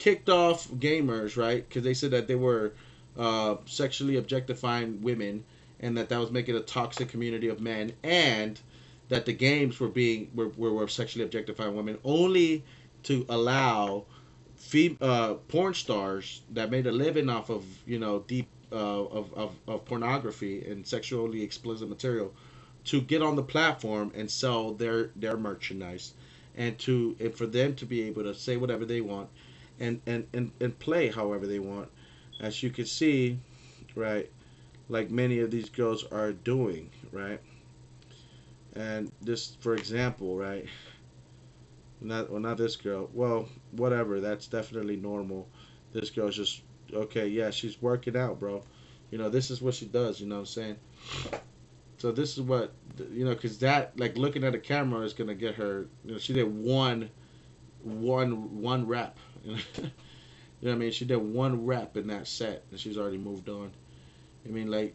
kicked off gamers, right? Because they said that they were sexually objectifying women, and that was making a toxic community of men, and that the games were sexually objectifying women, only to allow porn stars that made a living off of deep of pornography and sexually explicit material to get on the platform and sell their merchandise, and for them to be able to say whatever they want, and play however they want, as you can see, right? Like many of these girls are doing, right? And this, for example, right? Not this girl. Well, whatever. That's definitely normal. This girl's just okay. Yeah, she's working out, bro. This is what she does. You know what I'm saying? So this is what because that, like, looking at a camera is gonna get her. She did one rep. What I mean? She did one rep in that set, and she's already moved on. I mean, like,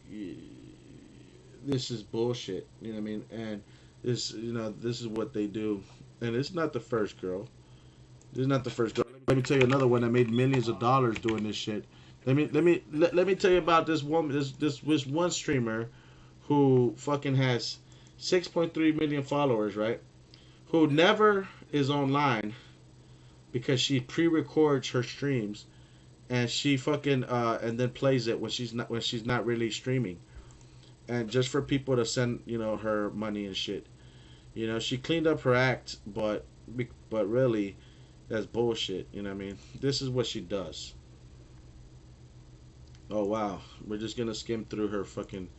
this is bullshit. You know what I mean? And this is what they do. And it's not the first girl. This is not the first girl. Let me tell you another one that made millions of dollars doing this shit. Let me tell you about this woman. This one streamer who fucking has 6.3 million followers, right? Who never is online because she pre-records her streams, and she fucking and then plays it when she's not really streaming, and just for people to send her money and shit. She cleaned up her act, but really, that's bullshit. You know what I mean? This is what she does. Oh wow, we're just gonna skim through her fucking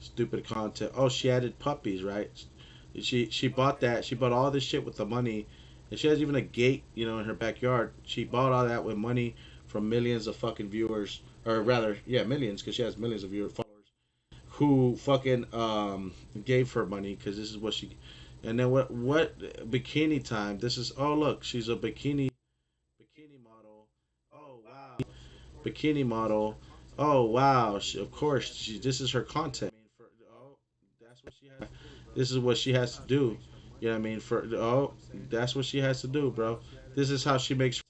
stupid content. Oh, she added puppies, right? She bought that. She bought all this shit with the money, and she has even a gate, in her backyard. She bought all that with money from millions of fucking viewers, or rather, yeah, millions, because she has millions of followers who fucking gave her money, because this is what she. And then what bikini time? This is, oh look, she's a bikini model. Oh wow, bikini model. Oh wow, of course, this is her content. That's what she has. This is what she has to do. You know what I mean? That's what she has to do, bro. This is how she makes.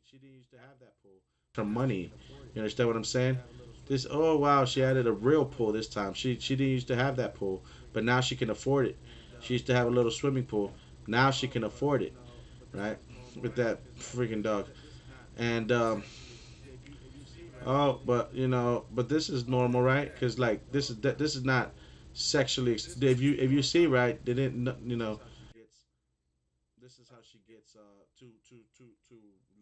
She didn't used to have that pool. Her money. You understand what I'm saying? This. Oh wow, she added a real pool this time. She didn't used to have that pool, but now she can afford it. She used to have a little swimming pool. Now she can afford it, right? With that freaking dog. And oh, but this is normal, right? Because, like, this is not sexually. If you see, right, they didn't. This is how she gets to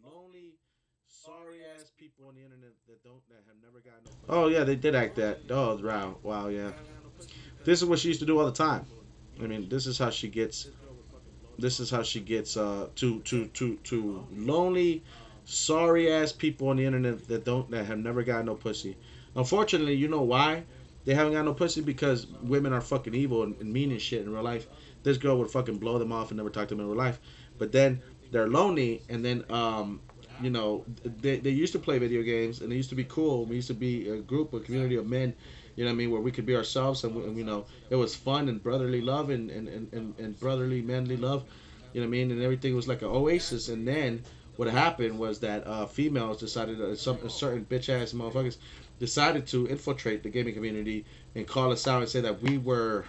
lonely, sorry ass people on the internet that have never gotten. Oh yeah, they did act that. Oh wow, yeah. This is what she used to do all the time. I mean, this is how she gets. This is how she gets to lonely, sorry ass people on the internet that have never gotten no pussy. Unfortunately, you know why they haven't got no pussy? Because women are fucking evil and mean and shit in real life. This girl would fucking blow them off and never talk to them in real life. But then they're lonely, and then they used to play video games, and they used to be cool. We used to be a group, a community of men. You know what I mean? Where we could be ourselves, and it was fun and brotherly love and brotherly manly love. You know what I mean? And everything was like an oasis. And then what happened was that females decided, some certain bitch ass motherfuckers decided to infiltrate the gaming community and call us out and say that we were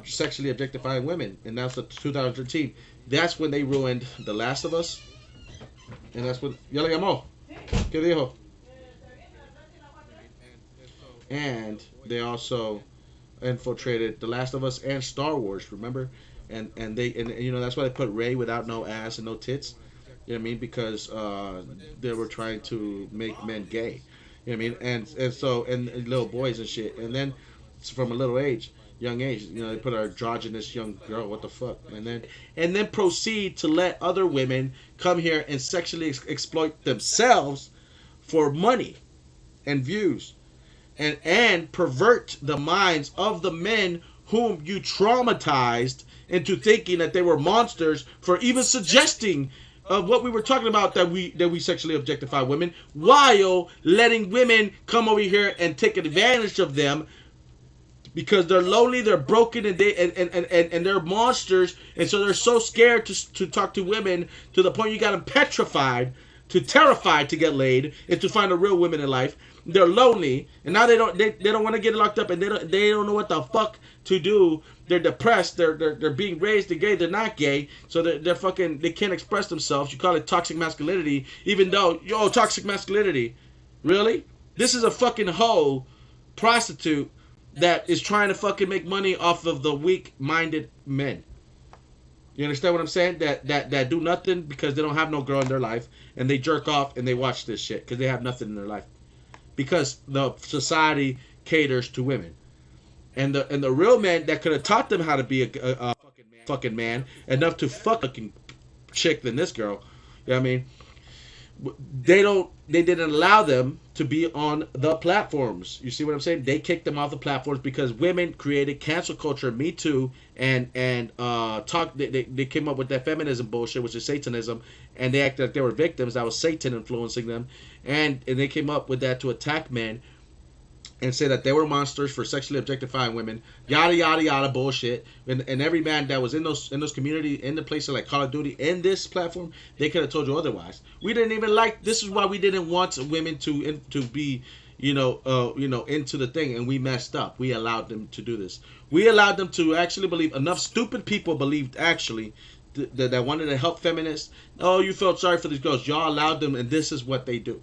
sexually objectifying women. And that's the 2013. That's when they ruined The Last of Us. And that's when. Ya le llamó. ¿Qué dijo? And they also infiltrated The Last of Us and Star Wars. Remember? And that's why they put Rey without no ass and no tits. You know what I mean? Because they were trying to make men gay. You know what I mean? And little boys and shit. And then from a young age, they put an androgynous young girl. What the fuck? And then proceed to let other women come here and sexually exploit themselves for money and views, and pervert the minds of the men whom you traumatized into thinking that they were monsters for even suggesting of what we were talking about, that we sexually objectify women, while letting women come over here and take advantage of them because they're lonely, they're broken, and they're monsters, and so they're so scared to talk to women to the point you got them petrified to terrified to get laid and to find a real woman in life. They're lonely, and now they don't want to get locked up, and they don't know what the fuck to do. They're depressed. They're being raised to gay. They're not gay, so they're fucking. They can't express themselves. You call it toxic masculinity, even though toxic masculinity, really? This is a fucking hoe, prostitute that is trying to fucking make money off of the weak-minded men. You understand what I'm saying? That do nothing because they don't have no girl in their life, and they jerk off and they watch this shit because they have nothing in their life. Because the society caters to women, and the real men that could have taught them how to be a fucking man enough to fucking chick than this girl. You know what I mean? They didn't allow them to be on the platforms. You see what I'm saying? They kicked them off the platforms because women created cancel culture, Me Too, and they came up with that feminism bullshit, which is Satanism, and they acted like they were victims. That was Satan influencing them, and they came up with that to attack men and say that they were monsters for sexually objectifying women, yada yada yada bullshit. And every man that was in those community, in the places like Call of Duty, in this platform, they could have told you otherwise. We didn't even like. This is why we didn't want women to be, into the thing, and we messed up. We allowed them to do this. We allowed them to actually believe. Enough stupid people believed actually that wanted to help feminists. Oh, you felt sorry for these girls. Y'all allowed them, and this is what they do.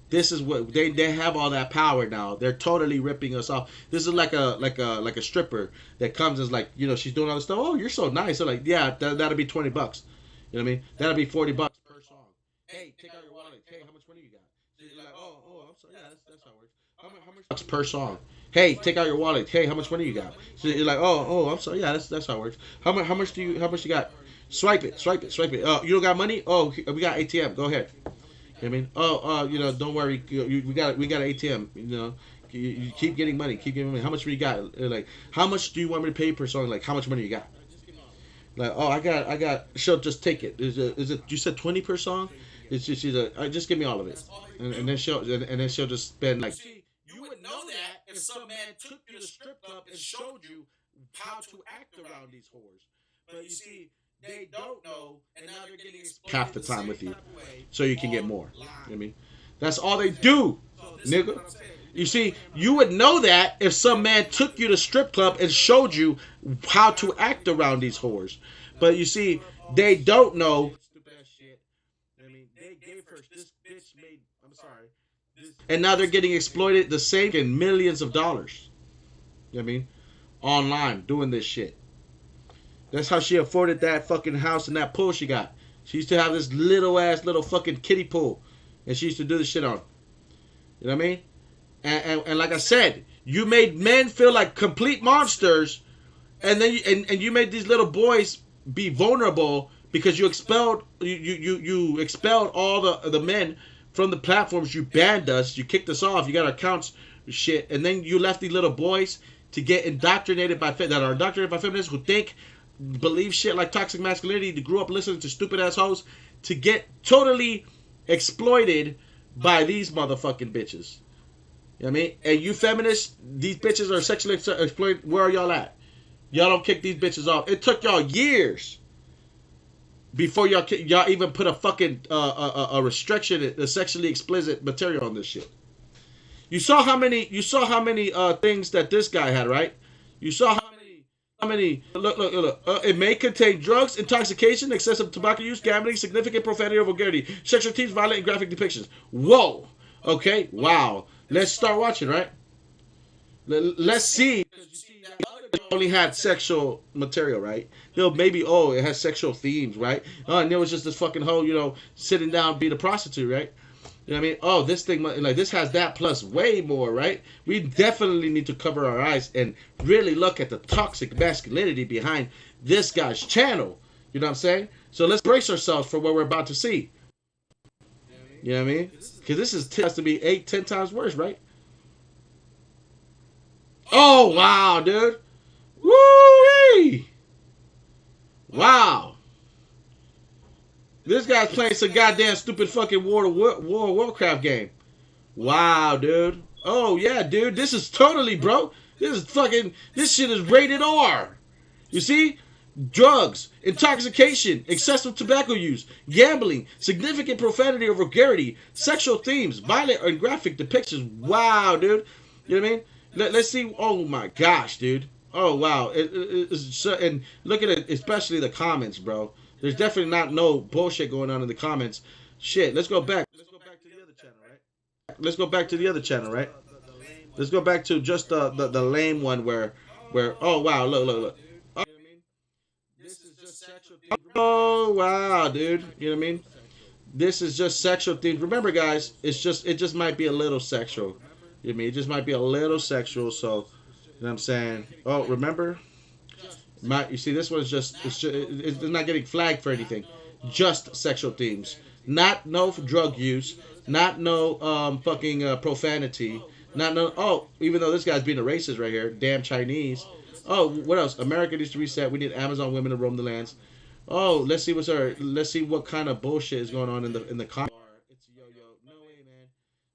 This is what they have all that power now. They're totally ripping us off. This is like a stripper that comes and is like, she's doing all this stuff. Oh, you're so nice. They're like, yeah, that'll be $20. You know what I mean? That'll be $40 per song. Hey, take out your wallet. Hey, how much money you got? So you're like, oh, I'm sorry. Yeah, that's how it works. How much bucks per song? Hey, take out your wallet. Hey, how much money you got? So you're like, oh, I'm sorry. Yeah, that's how it works. How much you got? Swipe it. Oh, you don't got money? Oh, we got ATM. Go ahead. I mean, don't worry. We got an ATM. You keep getting money. How much money you got? Like, how much do you want me to pay per song? Like, how much money you got? Like, oh, I got. She'll just take it. Is it? You said 20 per song? It's just just give me all of it, and then she'll just spend like. See, you would know that if some man took you to the strip club and showed you how to act around these whores, but you see. They don't know, and now they're getting half the time with you, so you can get more. You know what I mean? That's all they do, nigga. You see, you would know that if some man took you to strip club and showed you how to act around these whores. But you see, they don't know. I mean, they gave her this bitch made. I'm sorry. And now they're getting exploited the same in millions of dollars. You know what I mean? Online, doing this shit. That's how she afforded that fucking house and that pool she got. She used to have this little fucking kiddie pool, and she used to do this shit on. You know what I mean? And like I said, you made men feel like complete monsters, and then you made these little boys be vulnerable because you expelled you expelled all the men from the platforms. You banned us. You kicked us off. You got our accounts shit, and then you left these little boys to get indoctrinated by feminists who believe shit like toxic masculinity, to grow up listening to stupid assholes, to get totally exploited by these motherfucking bitches. You know what I mean? And you feminists, these bitches are sexually exploited. Where are y'all at? Y'all don't kick these bitches off. It took y'all years before y'all even put a fucking a restriction, a sexually explicit material on this shit. You saw how many things that this guy had, right? You saw how many. Look. It may contain drugs, intoxication, excessive tobacco use, gambling, significant profanity or vulgarity, sexual themes, violent and graphic depictions. Whoa. Okay. Wow. Let's start watching, right? Let's see. Because you see that other girl only had sexual material, right? Maybe it has sexual themes, right? And there was just this fucking hoe, sitting down being a prostitute, right? You know what I mean? Oh, this thing, like, this has that plus way more, right? We definitely need to cover our eyes and really look at the toxic masculinity behind this guy's channel. You know what I'm saying? So let's brace ourselves for what we're about to see. You know what I mean? Because this has to be 8-10 times worse, right? Oh, wow, dude. Woo-wee! Wow. This guy's playing some goddamn stupid fucking World of Warcraft game. Wow, dude. Oh, yeah, dude. This is totally, bro. This shit is rated R. You see? drugs, intoxication, excessive tobacco use, gambling, significant profanity or vulgarity, sexual themes, violent and graphic depictions. Wow, dude. You know what I mean? Let's see. Oh my gosh, dude. Oh wow. And look at it, especially the comments, bro. There's definitely not no bullshit going on in the comments. Shit. Let's go back. Let's go back to the other channel, right? Let's go back to the other channel, right? Let's go back to just the lame one where oh wow, look. This is just sexual themes. Oh wow, dude. You know what I mean? This is just sexual themes. Remember, guys, it just might be a little sexual. You know what I mean? It just might be a little sexual. So, you know what I'm saying? Oh, remember? You see, this one's it's not getting flagged for anything. Just sexual themes. Not no drug use. Not no fucking profanity. Not no. Oh, even though this guy's being a racist right here, damn Chinese. Oh, what else? America needs to reset. We need Amazon women to roam the lands. Oh, let's see what kind of bullshit is going on in the comments. It's yo yo. No way, man.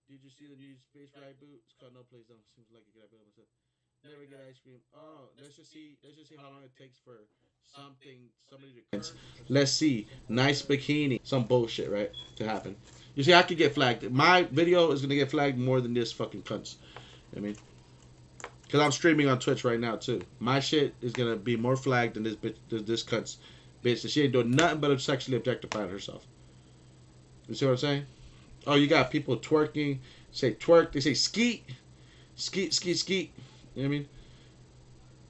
Did you see the new space ride boot? It's called No Place Don't. Seems like it could happen. Never get ice cream. Oh, let's just see how long it takes for somebody to. Let's see. Nice bikini. Some bullshit, right? To happen. You see, I could get flagged. My video is gonna get flagged more than this fucking cunts. I mean, because I'm streaming on Twitch right now too. My shit is gonna be more flagged than this bitch, this cunts bitch. She ain't doing nothing but sexually objectifying herself. You see what I'm saying? Oh, you got people twerking. Say twerk. They say skeet, skeet, skeet, skeet. You know what I mean?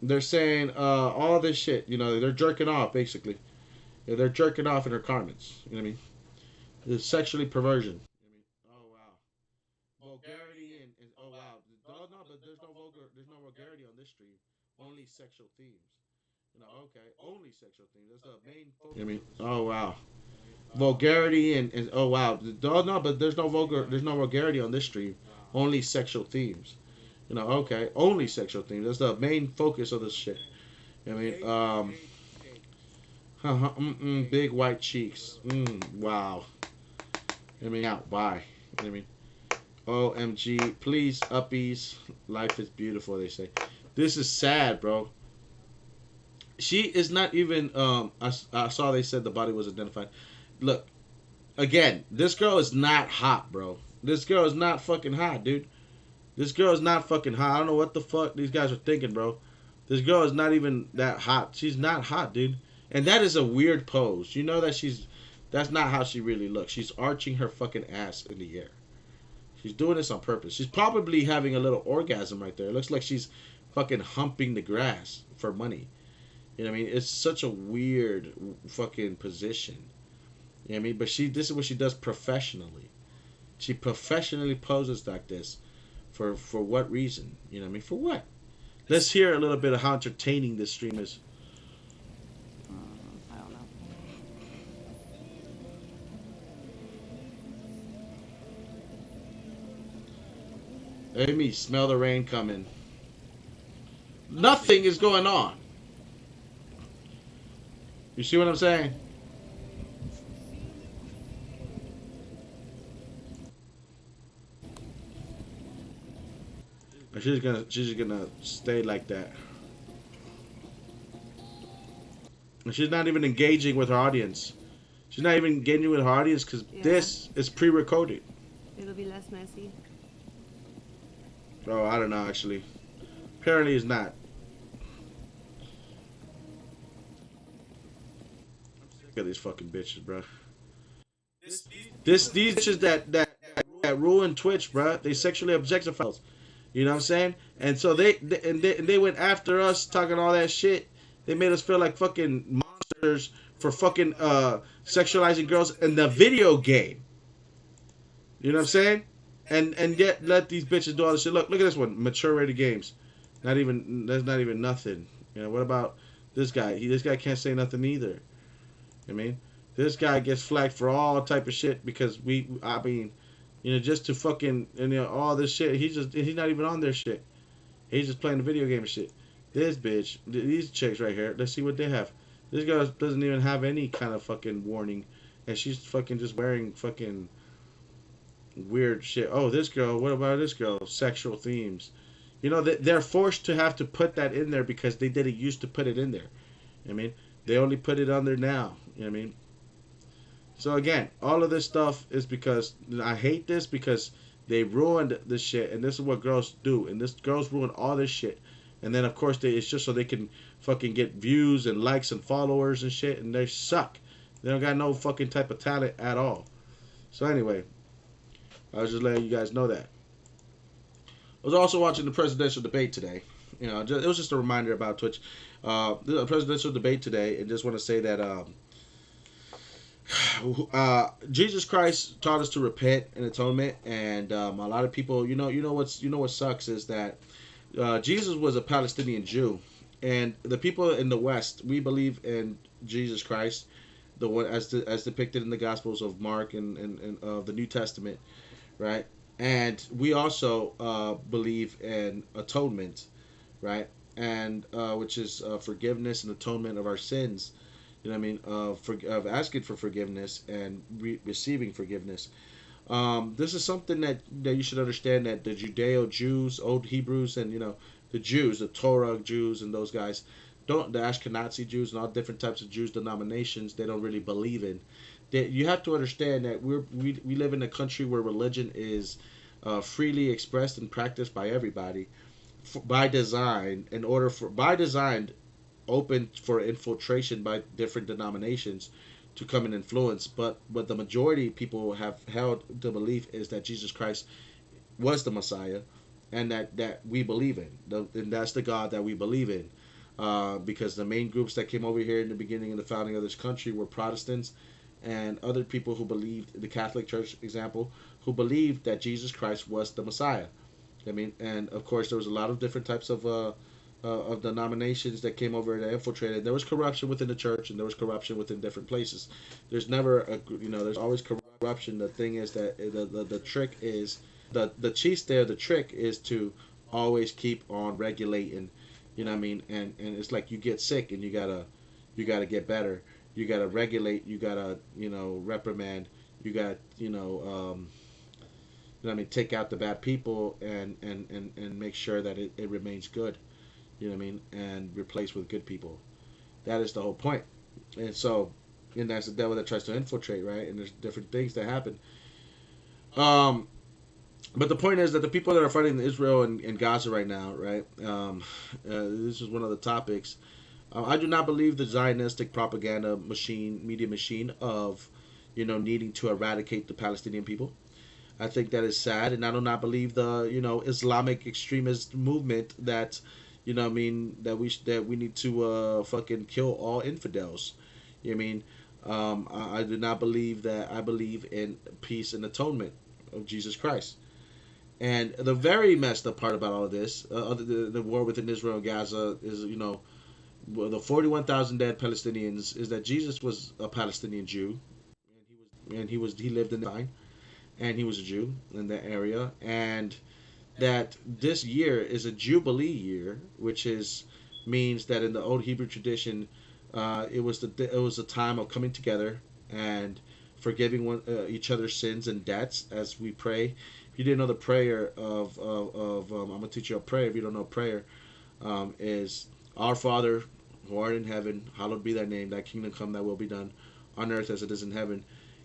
They're saying all this shit. You know, they're jerking off basically. Yeah, they're jerking off in their garments. You know what I mean? It's sexually perversion. You know what I mean? Oh wow. Vulgarity and oh wow. Oh no, but there's no vulgarity on this stream. Only sexual themes. You know, okay, only sexual themes. That's the main focus. You know what I mean? Oh wow. Vulgarity and oh wow. Oh no, but there's no vulgarity on this stream. Only sexual themes. You know, okay, only sexual themes. That's the main focus of this shit. You know what I mean? Big white cheeks. Wow. I mean, out. Why? You know what I mean? OMG. Please, uppies. Life is beautiful, they say. This is sad, bro. She is not even. I saw they said the body was identified. Look, again, this girl is not hot, bro. This girl is not fucking hot, dude. This girl is not fucking hot. I don't know what the fuck these guys are thinking, bro. This girl is not even that hot. She's not hot, dude. And that is a weird pose. You know that that's not how she really looks. She's arching her fucking ass in the air. She's doing this on purpose. She's probably having a little orgasm right there. It looks like she's fucking humping the grass for money. You know what I mean? It's such a weird fucking position. You know what I mean? But this is what she does professionally. She professionally poses like this. For what reason? You know what I mean? For what? Let's hear a little bit of how entertaining this stream is. I don't know. Amy, smell the rain coming. Nothing is going on. You see what I'm saying? She's gonna stay like that. And she's not even engaging with her audience. She's not even engaging with her audience because this is pre-recorded. It'll be less messy. Oh, I don't know actually. Apparently it's not. I'm sick of these fucking bitches, bro. These bitches that ruin Twitch, bro. They sexually objectify. You know what I'm saying? And so they went after us talking all that shit. They made us feel like fucking monsters for fucking sexualizing girls in the video game. You know what I'm saying? And yet let these bitches do all this shit. Look at this one. Mature rated games. That's not even nothing. You know, what about this guy? This guy can't say nothing either. I mean, this guy gets flagged for all type of shit because I mean, you know, just to fucking, you know, all this shit. He's not even on their shit. He's just playing the video game and shit. This bitch, these chicks right here, let's see what they have. This girl doesn't even have any kind of fucking warning. And she's fucking just wearing fucking weird shit. Oh, this girl, what about this girl? Sexual themes. You know, they're forced to have to put that in there because they didn't used to put it in there. I mean, They only put it on there now. You know what I mean? So again, all of this stuff is because I hate this because they ruined this shit, and this is what girls do, and this girls ruin all this shit, and then of course it's just so they can fucking get views and likes and followers and shit, and they suck. They don't got no fucking type of talent at all. So anyway, I was just letting you guys know that. I was also watching the presidential debate today. It was just a reminder about Twitch. The presidential debate today, and just want to say that Jesus Christ taught us to repent and atonement, and a lot of people, what sucks is that Jesus was a Palestinian Jew, and the people in the West, we believe in Jesus Christ, the one as depicted in the Gospels of Mark and the New Testament, right? And we also believe in atonement, right? And which is forgiveness and atonement of our sins. You know what I mean? Of asking for forgiveness and receiving forgiveness. This is something that you should understand, that the Judeo Jews, Old Hebrews, and the Jews, the Torah Jews, and those guys, the Ashkenazi Jews and all different types of Jews denominations, they don't really believe in. You have to understand that we live in a country where religion is freely expressed and practiced by everybody by design, by design, open for infiltration by different denominations to come and influence. But what the majority of people have held the belief is that Jesus Christ was the Messiah, and that we believe in, and that's the God that we believe in. Because the main groups that came over here in the beginning of the founding of this country were Protestants and other people who believed, the Catholic Church example, who believed that Jesus Christ was the Messiah. I mean, and of course there was a lot of different types of denominations that came over and infiltrated. There was corruption within the church, and there was corruption within different places. There's never there's always corruption. The thing is that the trick is the cheat there. The trick is to always keep on regulating. You know what I mean? And it's like you get sick and you gotta get better. You gotta regulate. You gotta reprimand. You got what I mean, take out the bad people and make sure that it remains good. You know what I mean? And replace with good people. That is the whole point. And so, and that's the devil that tries to infiltrate, right? And there's different things that happen. But the point is that the people that are fighting Israel and Gaza right now, right? This is one of the topics. I do not believe the Zionistic propaganda media machine of, needing to eradicate the Palestinian people. I think that is sad, and I do not believe the Islamic extremist movement that that we need to fucking kill all infidels. You know what I mean? I do not believe that. I believe in peace and atonement of Jesus Christ. And the very messed up part about all of this, the war within Israel and Gaza, is the 41,000 dead Palestinians, is that Jesus was a Palestinian Jew, and he lived in the time, and he was a Jew in that area, and that this year is a Jubilee year, which means that in the old Hebrew tradition, it was a time of coming together and forgiving each other's sins and debts as we pray. If you didn't know the prayer of I'm gonna teach you a prayer. If you don't know prayer, is Our Father who art in heaven, hallowed be thy name. Thy kingdom come, thy will be done, on earth as it is in heaven.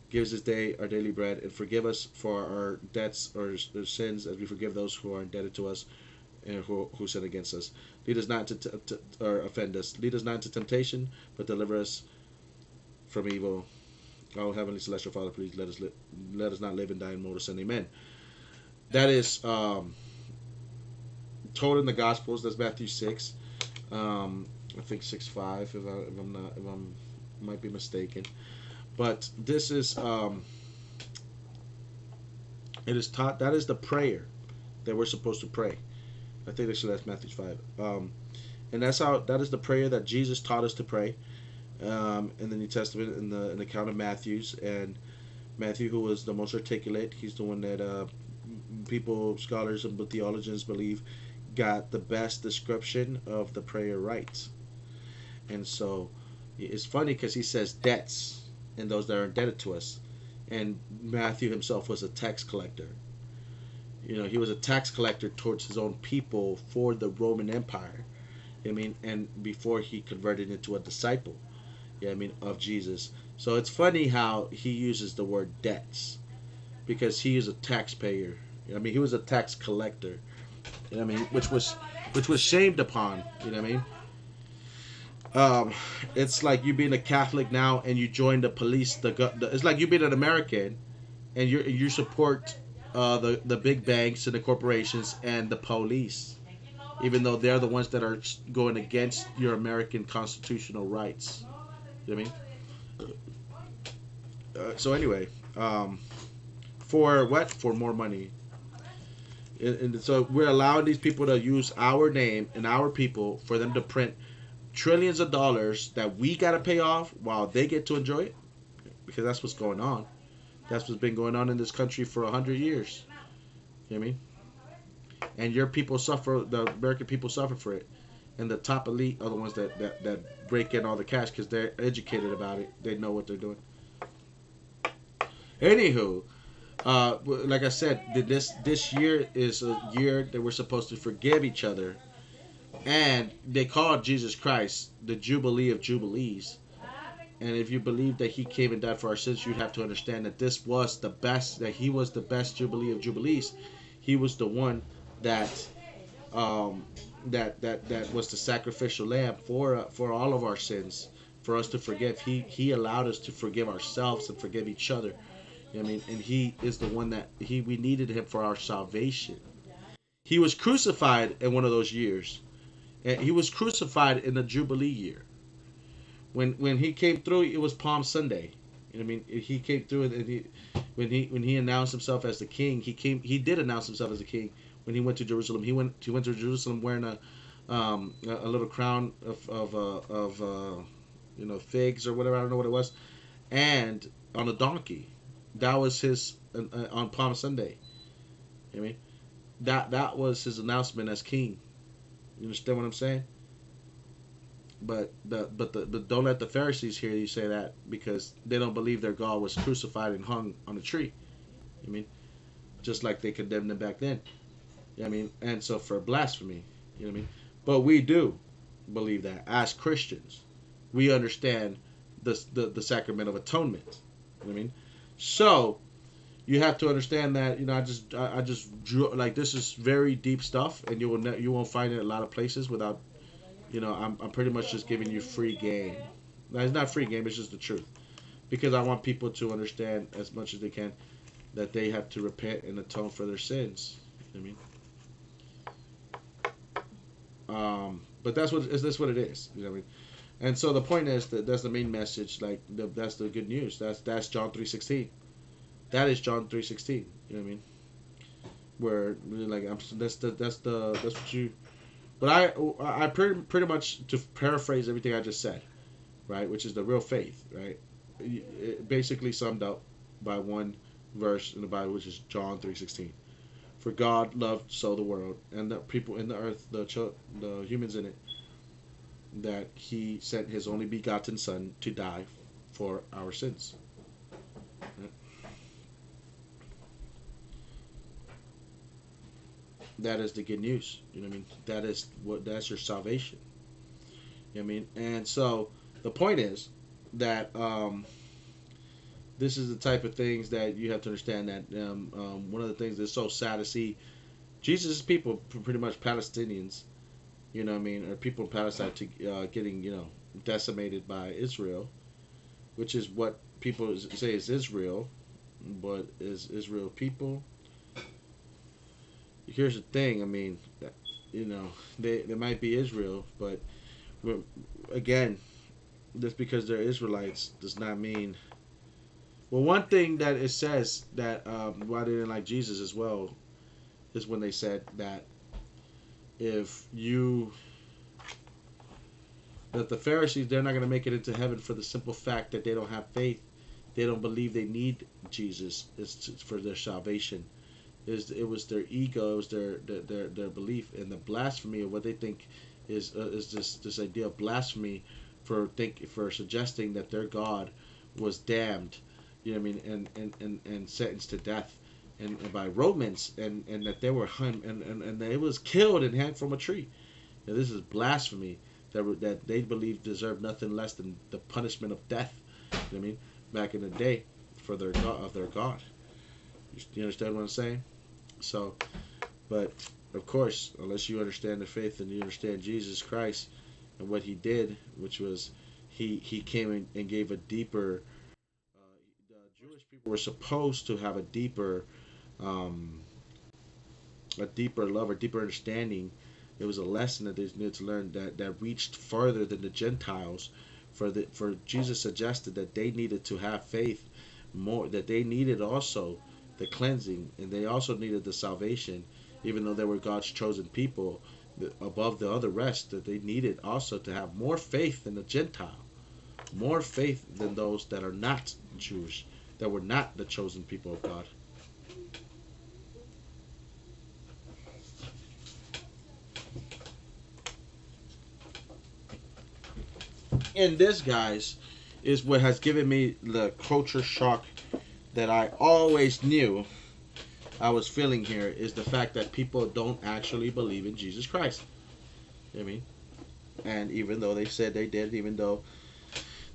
Give us this day our daily bread, and forgive us for our debts or sins as we forgive those who are indebted to us and who sin against us. Lead us not or offend us. Lead us not into temptation, but deliver us from evil. Oh, Heavenly Celestial Father, please let us not live and die in mortal sin. Amen. That is told in the Gospels. That's Matthew 6. I think 6:5. If I'm might be mistaken. But this is it is taught, that is the prayer that we're supposed to pray. I think actually that's Matthew 5. And that is the prayer that Jesus taught us to pray in the New Testament, in the account of Matthew's. And Matthew, who was the most articulate, he's the one that people, scholars, and theologians believe got the best description of the prayer right. And so it's funny because he says debts and those that are indebted to us. And Matthew himself was a tax collector. He was a tax collector towards his own people for the Roman Empire. I mean, and before he converted into a disciple. Yeah, I mean of Jesus. So it's funny how he uses the word debts because he is a taxpayer. I mean, he was a tax collector. You know what I mean? Which was shamed upon. You know what I mean? Um, it's like you being a Catholic now and you join the police. It's like you being an American and you support the big banks and the corporations and the police, even though they're the ones that are going against your American constitutional rights. You know what I mean? So anyway, um, for what? For more money. And so we're allowing these people to use our name and our people for them to print trillions of dollars that we got to pay off while they get to enjoy it, because that's what's going on. That's what's been going on in this country for 100 years. You know what I mean? And your people suffer. The American people suffer for it, and the top elite are the ones that break in all the cash because they're educated about it. They know what they're doing. Anywho, like I said, this year is a year that we're supposed to forgive each other, and they call Jesus Christ the Jubilee of Jubilees. And if you believe that he came and died for our sins, you have to understand that this was the best, that he was the best Jubilee of Jubilees. He was the one that um, that was the sacrificial lamb for all of our sins, for us to forgive. He allowed us to forgive ourselves and forgive each other. You know what I mean? And he is the one that we needed him for our salvation. He was crucified in one of those years. And he was crucified in the Jubilee year. When he came through, it was Palm Sunday. You know what I mean? He came through, and when he announced himself as the king, he did announce himself as the king when he went to Jerusalem. He went to Jerusalem wearing a little crown of figs or whatever, I don't know what it was, and on a donkey. That was his on Palm Sunday. You know what I mean? That was his announcement as king. You understand what I'm saying? But don't let the Pharisees hear you say that, because they don't believe their God was crucified and hung on a tree. I mean, just like they condemned him back then. You know what I mean? And so for blasphemy, you know what I mean? But we do believe that as Christians, we understand the sacrament of atonement. You know what I mean? So you have to understand that, I just drew, like, this is very deep stuff, and you won't find it a lot of places without, I'm pretty much just giving you free game. Now, it's not free game, it's just the truth, because I want people to understand as much as they can that they have to repent and atone for their sins. You know what I mean? But that's what it is. You know what I mean? And so the point is that that's the main message. Like, that's the good news. That's John 3:16. That is John 3:16. You know what I mean? Where like that's what you. But I pretty much, to paraphrase everything I just said, right? Which is the real faith, right? It basically summed up by one verse in the Bible, which is John 3:16. For God loved so the world and the people in the earth, the humans in it, that he sent his only begotten Son to die for our sins. Right? That is the good news. You know what I mean? That's your salvation. You know what I mean? And so the point is that this is the type of things that you have to understand, that one of the things that's so sad to see, Jesus' people, pretty much Palestinians, you know what I mean, or people in Palestine, getting, decimated by Israel, which is what people say is Israel, but is Israel people? Here's the thing, I mean, they might be Israel, but again, just because they're Israelites does not mean. Well, one thing that it says that why they didn't like Jesus as well is when they said that if you that the Pharisees, they're not going to make it into heaven for the simple fact that they don't have faith. They don't believe they need Jesus for their salvation. It was their ego, it was their belief, and the blasphemy of what they think is this idea of blasphemy for suggesting that their God was damned, you know what I mean, and sentenced to death, and by Romans, and that they were hung, and they was killed and hanged from a tree. Now, this is blasphemy that they believe deserve nothing less than the punishment of death. You know what I mean? Back in the day, for their God of their God. You understand what I'm saying? So, but of course, unless you understand the faith and you understand Jesus Christ and what He did, which was He came and gave a deeper. The Jewish people were supposed to have um, a deeper love or deeper understanding. It was a lesson that they needed to learn that reached farther than the Gentiles. For Jesus suggested that they needed to have faith more, that they needed also the cleansing, and they also needed the salvation, even though they were God's chosen people above the other rest, that they needed also to have more faith than the Gentile, more faith than those that are not Jewish, that were not the chosen people of God. And this, guys, is what has given me the culture shock that I always knew I was feeling here, is the fact that people don't actually believe in Jesus Christ. You know what I mean? And even though they said they did, even though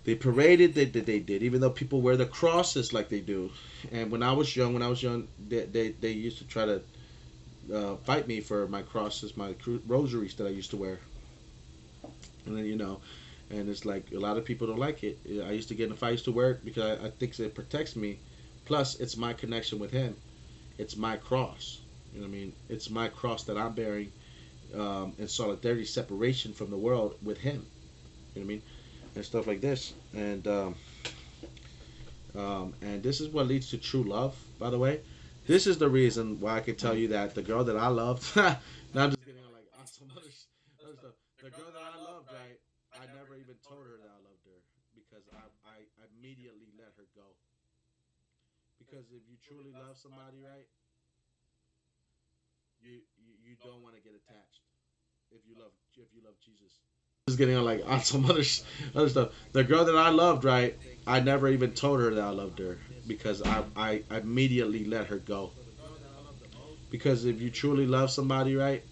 they paraded that they did, even though people wear the crosses like they do. And when I was young, they used to try to fight me for my crosses, my rosaries that I used to wear. And then, and it's like a lot of people don't like it. I used to get in fights to wear it because I think it protects me. Plus, it's my connection with Him. It's my cross. You know what I mean? It's my cross that I'm bearing in solidarity, separation from the world with Him. You know what I mean? And stuff like this. And this is what leads to true love, by the way. This is the reason why I can tell you that the girl that I loved, now I'm just getting like on some other stuff. The girl that I loved, right? I never even told her that I loved her because I immediately let her go. Because if you truly love somebody, right, you don't want to get attached. If you love Jesus, just getting on like on some other stuff. The girl that I loved, right, I never even told her that I loved her because I immediately let her go. Because if you truly love somebody, right,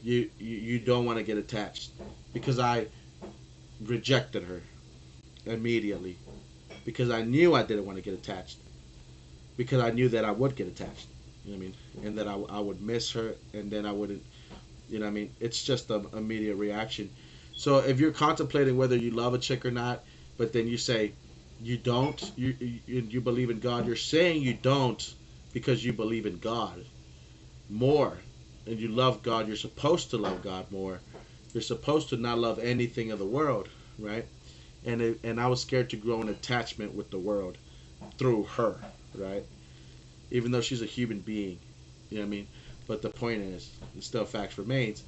you don't want to get attached. Because I rejected her immediately because I knew I didn't want to get attached. Because I knew that I would get attached. You know what I mean? And that I would miss her, and then I wouldn't. You know what I mean? It's just an immediate reaction. So if you're contemplating whether you love a chick or not, but then you say you don't, you believe in God. You're saying you don't because you believe in God more, and you love God. You're supposed to love God more. You're supposed to not love anything of the world, right? And I was scared to grow an attachment with the world through her, right? Even though she's a human being, you know what I mean. But the point is, and still facts remains,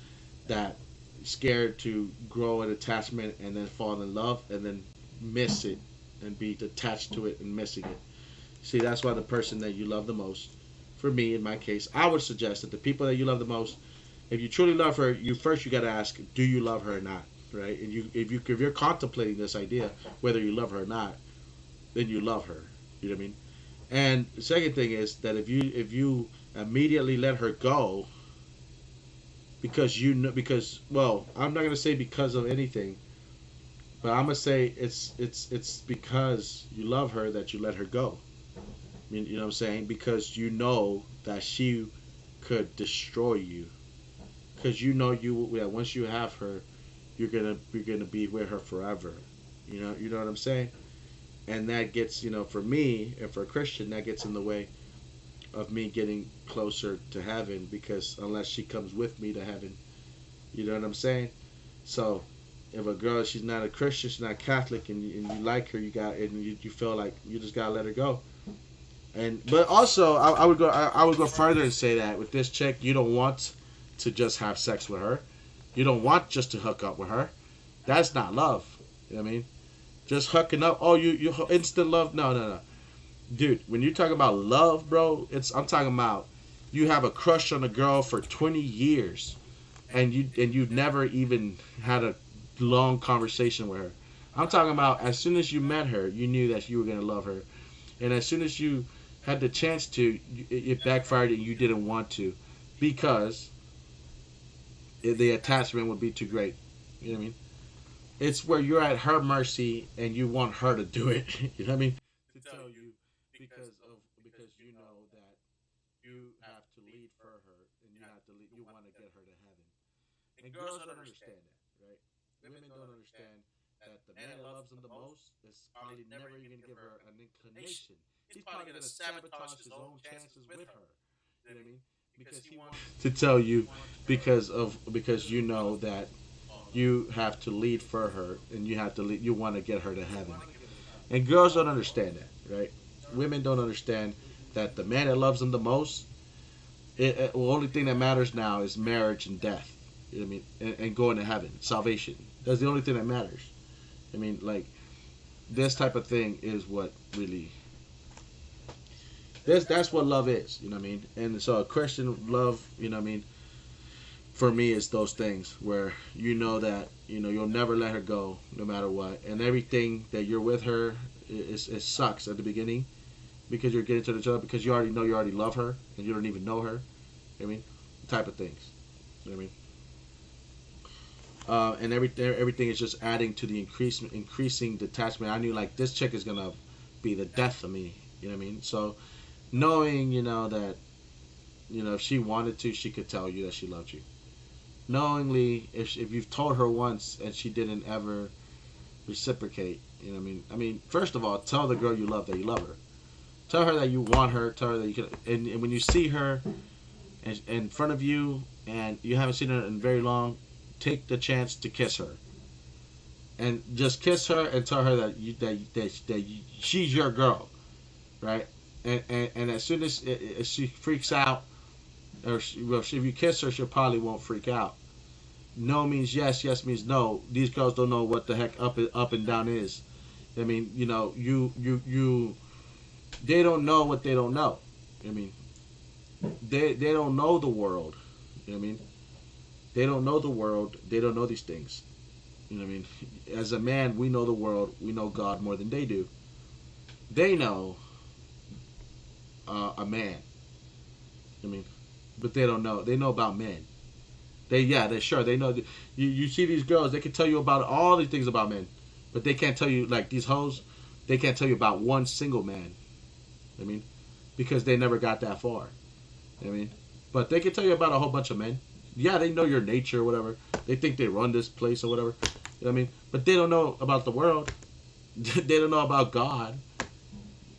that scared to grow an attachment and then fall in love and then miss it and be attached to it and missing it. See, that's why the person that you love the most, for me in my case, I would suggest that the people that you love the most, if you truly love her, you got to ask, do you love her or not, right? And if you're contemplating this idea whether you love her or not, then you love her. You know what I mean? And the second thing is that if you immediately let her go because well, I'm not gonna say because of anything, but I'm gonna say it's because you love her that you let her go. I mean, you know what I'm saying? Because you know that she could destroy you. Because you know that once you have her, you're gonna be with her forever. You know what I'm saying? And that gets, for me and for a Christian, that gets in the way of me getting closer to heaven, because unless she comes with me to heaven, you know what I'm saying? So if a girl, she's not a Christian, she's not Catholic, and you like her, you feel like you just gotta let her go. But also I would go further and say that with this chick, you don't want to just have sex with her, you don't want just to hook up with her. That's not love. You know what I mean? Just hooking up. Oh, you instant love? No, no, no, dude. When you talk about love, bro, I'm talking about you have a crush on a girl for 20 years, and you've never even had a long conversation with her. I'm talking about as soon as you met her, you knew that you were gonna love her, and as soon as you had the chance to, it backfired and you didn't want to, because the attachment would be too great. You know what I mean? It's where you're at her mercy and you want her to do it. You know what I mean? To tell you because you know that you have to lead for her and you have to lead, you want to get her to heaven. And girls don't understand that, right? Women don't understand that the man that loves them the most is probably never even gonna give her an inclination. He's probably gonna sabotage his own chances with her. You know what I mean? Because he wants to tell you because you know that you have to lead for her and you have to lead, you want to get her to heaven. And girls don't understand that, right? Women don't understand that the man that loves them the most, the only thing that matters now is marriage and death. You know what I mean? And going to heaven, salvation. That's the only thing that matters. I mean, like this type of thing is what really that's what love is. You know what I mean? And so a Christian love, you know what I mean, for me is those things where you know that you'll never let her go no matter what, and everything that you're with her it sucks at the beginning because you're getting to each other because you already love her and you don't even know her. You know what I mean, type of things. You know what I mean? And everything is just adding to the increasing detachment. I knew like this chick is gonna be the death of me. You know what I mean? So knowing that if she wanted to, she could tell you that she loved you. Knowingly, if you've told her once and she didn't ever reciprocate, you know what I mean? I mean, first of all, tell the girl you love that you love her. Tell her that you want her. Tell her that you can. And when you see her in front of you and you haven't seen her in very long, take the chance to kiss her. And just kiss her and tell her that she's your girl, right? And as soon as she freaks out, if you kiss her, she probably won't freak out. No means yes, yes means no. These girls don't know what the heck up and down is. I mean, they don't know what they don't know. I mean, they don't know the world. You know what I mean? They don't know the world. They don't know these things. You know what I mean? As a man, we know the world. We know God more than they do. They know a man. I mean, but they don't know. They know about men. They sure they know. You see these girls, they can tell you about all these things about men, but they can't tell you like these hoes. They can't tell you about one single man. I mean, because they never got that far. I mean, but they can tell you about a whole bunch of men. Yeah, they know your nature or whatever. They think they run this place or whatever. You know what I mean? But they don't know about the world. They don't know about God.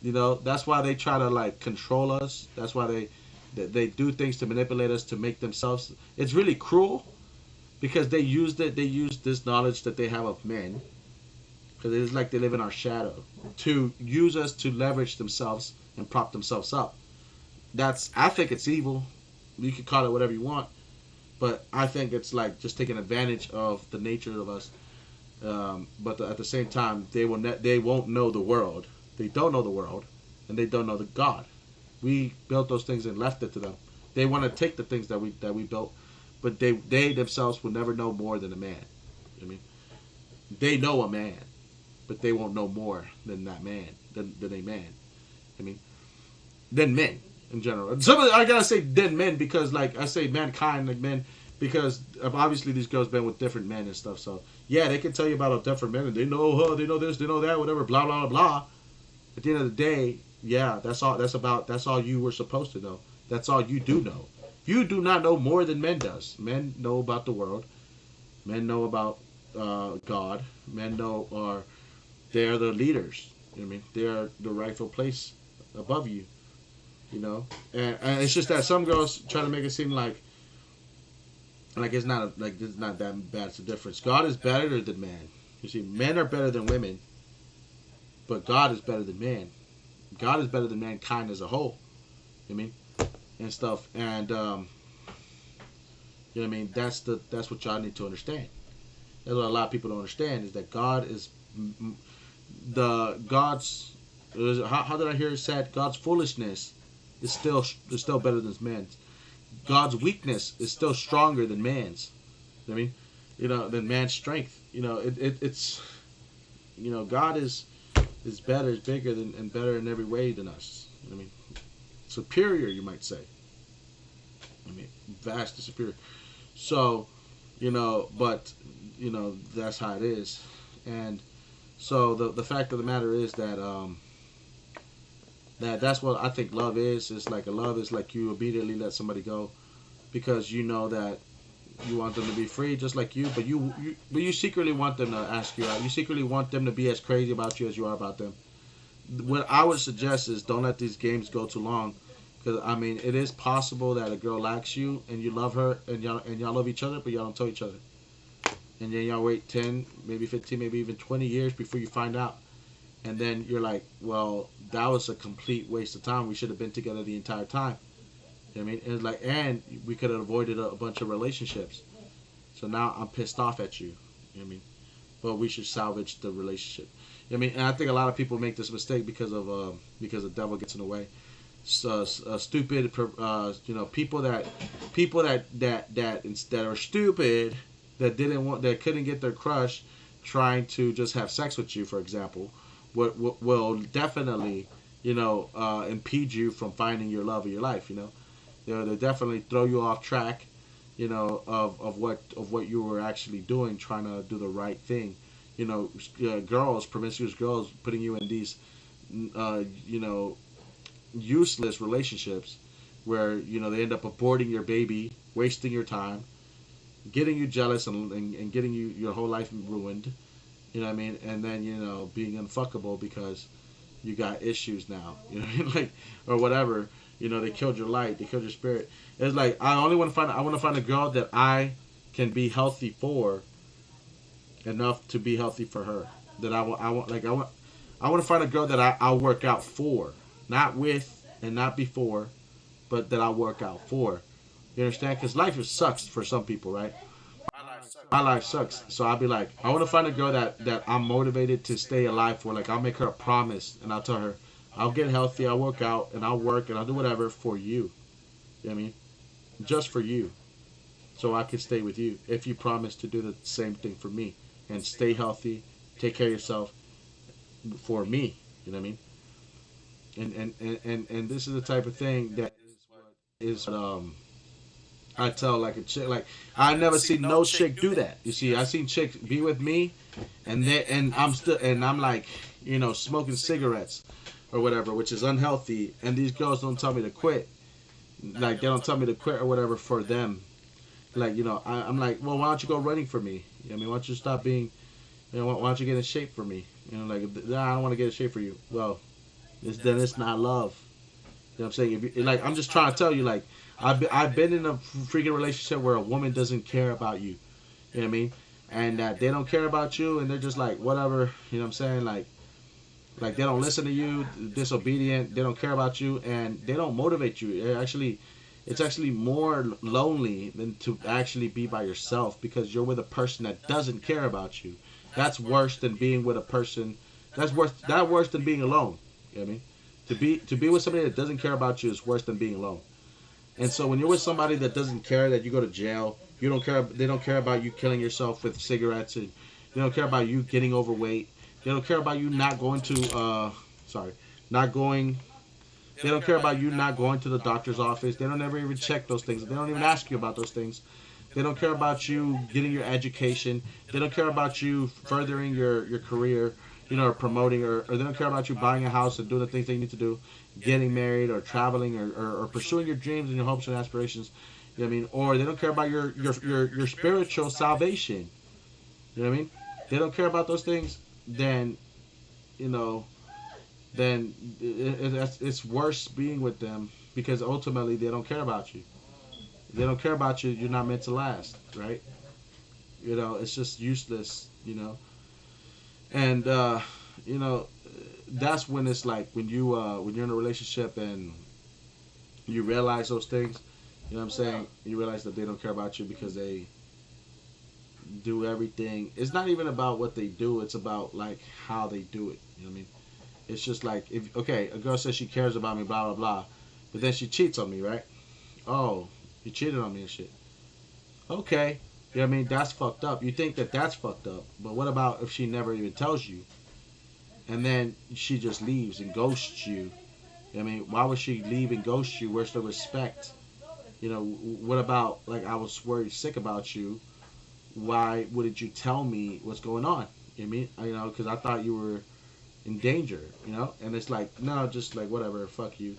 That's why they try to like control us. That's why they do things to manipulate us to make themselves. It's really cruel because they use this knowledge that they have of men because it's like they live in our shadow to use us to leverage themselves and prop themselves up. I think it's evil. You can call it whatever you want, but I think it's like just taking advantage of the nature of us. But at the same time, they won't know the world. They don't know the world, and they don't know the God. We built those things and left it to them. They want to take the things that we built, but they themselves will never know more than a man. I mean, they know a man, but they won't know more than that man, than a man. I mean, than men in general. I gotta say than men because like I say mankind like men because obviously these girls been with different men and stuff. So yeah, they can tell you about a different men and they know they know this, they know that, whatever, blah blah blah. At the end of the day, yeah, that's all. That's all you were supposed to know. That's all you do know. You do not know more than men does. Men know about the world. Men know about God. Men know they are the leaders. You know what I mean? They are the rightful place above you. And it's just that some girls try to make it seem like it's not it's not that bad. It's a difference. God is better than man. You see, men are better than women, but God is better than man. God is better than mankind as a whole. You know what I mean? And stuff. And you know what I mean? That's what y'all need to understand. That's what a lot of people don't understand is that God is God's. How did I hear it said? God's foolishness is still better than man's. God's weakness is still stronger than man's. You know what I mean? Than man's strength. It's God is better, is bigger than and better in every way than us. You know what I mean? Superior, you might say. I mean, vastly superior. So, But that's how it is. And so the fact of the matter is that that's what I think love is. It's like a love is like you immediately let somebody go because you know that you want them to be free just like you, but you secretly want them to ask you out. You secretly want them to be as crazy about you as you are about them. What I would suggest is don't let these games go too long, because I mean it is possible that a girl likes you and you love her and y'all love each other, but y'all don't tell each other, and then y'all wait 10, maybe 15, maybe even 20 years before you find out, and then you're like, well, that was a complete waste of time. We should have been together the entire time. You know what I mean? And it's like, and we could have avoided a bunch of relationships. So now I'm pissed off at you. You know what I mean? But we should salvage the relationship. You know what I mean? And I think a lot of people make this mistake because the devil gets in the way. So, stupid, people that are stupid, that couldn't get their crush, trying to just have sex with you, for example, will definitely, impede you from finding your love of your life. They definitely throw you off track, of what you were actually doing, trying to do the right thing. Girls, promiscuous girls, putting you in these, uh, you know, useless relationships where they end up aborting your baby, wasting your time, getting you jealous, and getting your whole life ruined. You know what I mean? And then being unfuckable because you got issues now. You know what I mean? Like, or whatever. They killed your light, they killed your spirit. It's like I want to find a girl that I can be healthy for, enough to be healthy for her. That I want to find a girl that I'll work out for, not with and not before, but that I'll work out for. You understand? Because life sucks for some people, right? My life sucks. So I'll be like, I want to find a girl that I'm motivated to stay alive for. Like, I'll make her a promise and I'll tell her, I'll get healthy, I'll work out, and I'll work and I'll do whatever for you. You know what I mean? Just for you. So I can stay with you if you promise to do the same thing for me and stay healthy, take care of yourself for me. You know what I mean? And this is the type of thing that is I tell like a chick, like I never seen no chick do that. You see, I seen chicks be with me, and I'm like, smoking cigarettes or whatever, which is unhealthy. And these girls don't tell me to quit. Like, they don't tell me to quit or whatever for them. Like, I'm like, well, why don't you go running for me? I mean, why don't you stop being, why don't you get in shape for me? Like, nah, I don't want to get in shape for you. Well, then it's not love. You know what I'm saying? If you, like, I'm just trying to tell you, like, I've been in a freaking relationship where a woman doesn't care about you. You know what I mean? And that they don't care about you, and they're just like, whatever. You know what I'm saying? Like they don't listen to you, disobedient. They don't care about you, and they don't motivate you. It's actually more lonely than to actually be by yourself, because you're with a person that doesn't care about you. That's worse than being with a person. That's worse than being alone. You know what I mean? To be with somebody that doesn't care about you is worse than being alone. And so when you're with somebody that doesn't care that you go to jail, you don't care. They don't care about you killing yourself with cigarettes, and they don't care about you getting overweight. They don't care about you not going to. Not going. They don't care about you not going to the doctor's office. They don't ever even check those things. They don't even ask you about those things. They don't care about you getting your education. They don't care about you furthering your career, or promoting, or they don't care about you buying a house and doing the things that you need to do, getting married or traveling, or pursuing your dreams and your hopes and aspirations. You know what I mean? Or they don't care about your spiritual salvation. You know what I mean? They don't care about those things. Then, you know, then it's worse being with them, because ultimately they don't care about you. If they don't care about you, you're not meant to last, right? It's just useless. And you know, that's when it's like when you're in a relationship and you realize those things. You know what I'm saying? You realize that they don't care about you because they do everything. It's not even about what they do. It's about like how they do it. You know what I mean? It's just like, if okay, a girl says she cares about me, blah blah blah, but then she cheats on me, right? Oh, you cheated on me and shit. Okay, you know what I mean? That's fucked up. You think that that's fucked up, but what about if she never even tells you, and then she just leaves and ghosts you? I mean, why would she leave and ghost you? Where's the respect? What about, like, I was worried sick about you, why wouldn't you tell me what's going on? You know what I mean? Because I thought you were in danger, And it's like, no, just like whatever, fuck you,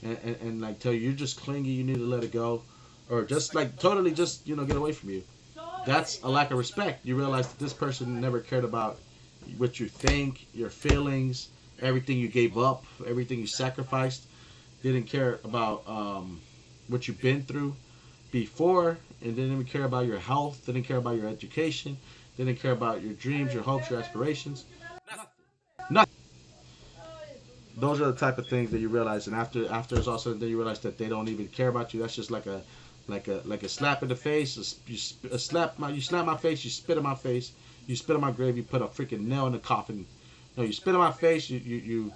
and like tell you you're just clingy, you need to let it go, or just like totally just get away from you. That's a lack of respect. You realize that this person never cared about what you think, your feelings, everything you gave up, everything you sacrificed. Didn't care about what you've been through before, and didn't even care about your health, didn't care about your education, didn't care about your dreams, your hopes, your aspirations. Nothing. Those are the type of things that you realize, and after it's all said and done, you realize that they don't even care about you. That's just like a slap in the face. You slap my face. You spit in my face. You spit in my grave. You put a freaking nail in the coffin. No, you spit in my face. You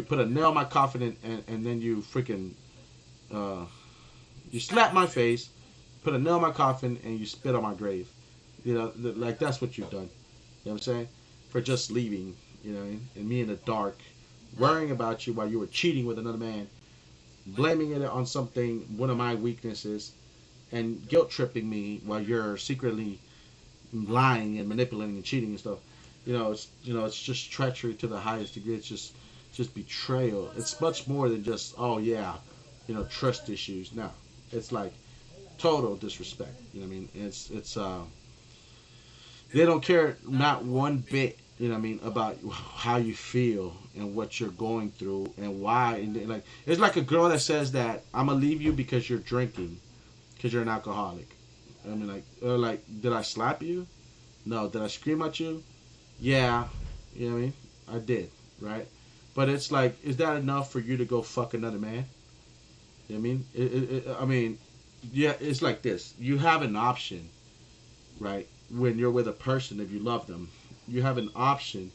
put a nail in my coffin, and then you freaking you slap my face, put a nail in my coffin, and you spit on my grave. Like that's what you've done. You know what I'm saying? For just leaving, and me in the dark, worrying about you while you were cheating with another man, blaming it on something, one of my weaknesses, and guilt tripping me while you're secretly lying and manipulating and cheating and stuff. It's just treachery to the highest degree. It's just betrayal. It's much more than just, oh yeah, trust issues. No, it's like total disrespect. You know what I mean? It's they don't care not one bit. You know what I mean, about how you feel and what you're going through and why. And like, it's like a girl that says that I'm gonna leave you because you're drinking, because you're an alcoholic. I mean, like, did I slap you? No. Did I scream at you? Yeah. You know what I mean? I did, right? But it's like, is that enough for you to go fuck another man? You know what I mean? I mean, yeah, it's like this. You have an option, right? When you're with a person, if you love them, you have an option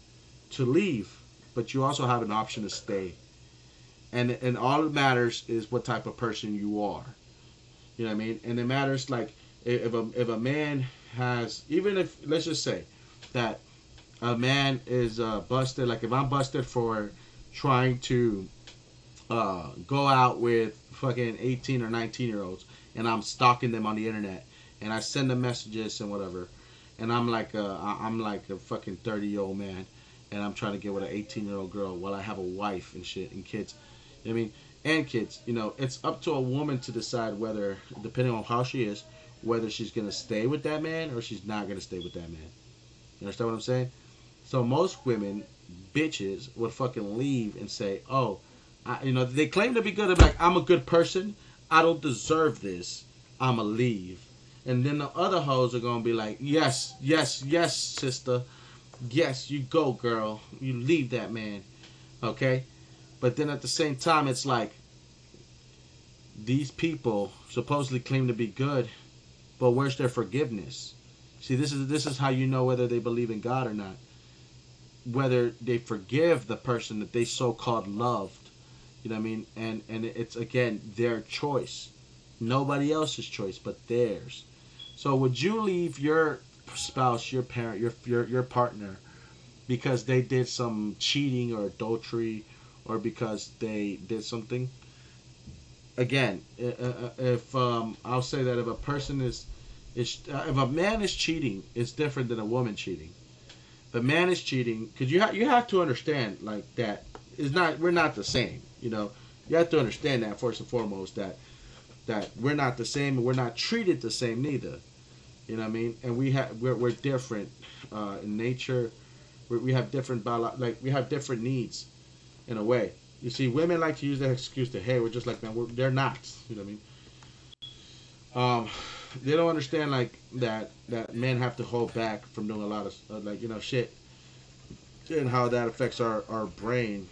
to leave, but you also have an option to stay. And all that matters is what type of person you are. You know what I mean? And it matters, like, if a man has, even if, let's just say that a man is busted, like if I'm busted for trying to go out with fucking 18 or 19-year-olds, and I'm stalking them on the internet, and I send them messages and whatever, and I'm like a fucking 30-year-old man, and I'm trying to get with an 18-year-old girl while I have a wife and shit and kids. You know what I mean? And kids. It's up to a woman to decide whether, depending on how she is, whether she's gonna stay with that man or she's not gonna stay with that man. You understand what I'm saying? So most women, bitches, would fucking leave and say, "Oh, they claim to be good. They're like, I'm a good person. I don't deserve this. I'ma leave." And then the other hoes are gonna be like, "Yes, yes, yes, sister. Yes, you go, girl. You leave that man." Okay? But then at the same time, it's like, these people supposedly claim to be good, but where's their forgiveness? See, this is how you know whether they believe in God or not. Whether they forgive the person that they so-called loved. You know what I mean? And it's, again, their choice. Nobody else's choice but theirs. So would you leave your spouse, your parent, your partner, because they did some cheating or adultery, or because they did something? Again, if I'll say that if a person if a man is cheating, it's different than a woman cheating. If a man is cheating, because you have to understand, like, that is not, we're not the same. You have to understand that first and foremost, that we're not the same, and we're not treated the same neither. You know what I mean? And we're different in nature. We have different we have different needs in a way. You see, women like to use that excuse that, hey, we're just like men. They're not. You know what I mean? They don't understand, like, that men have to hold back from doing a lot of shit, and how that affects our brain.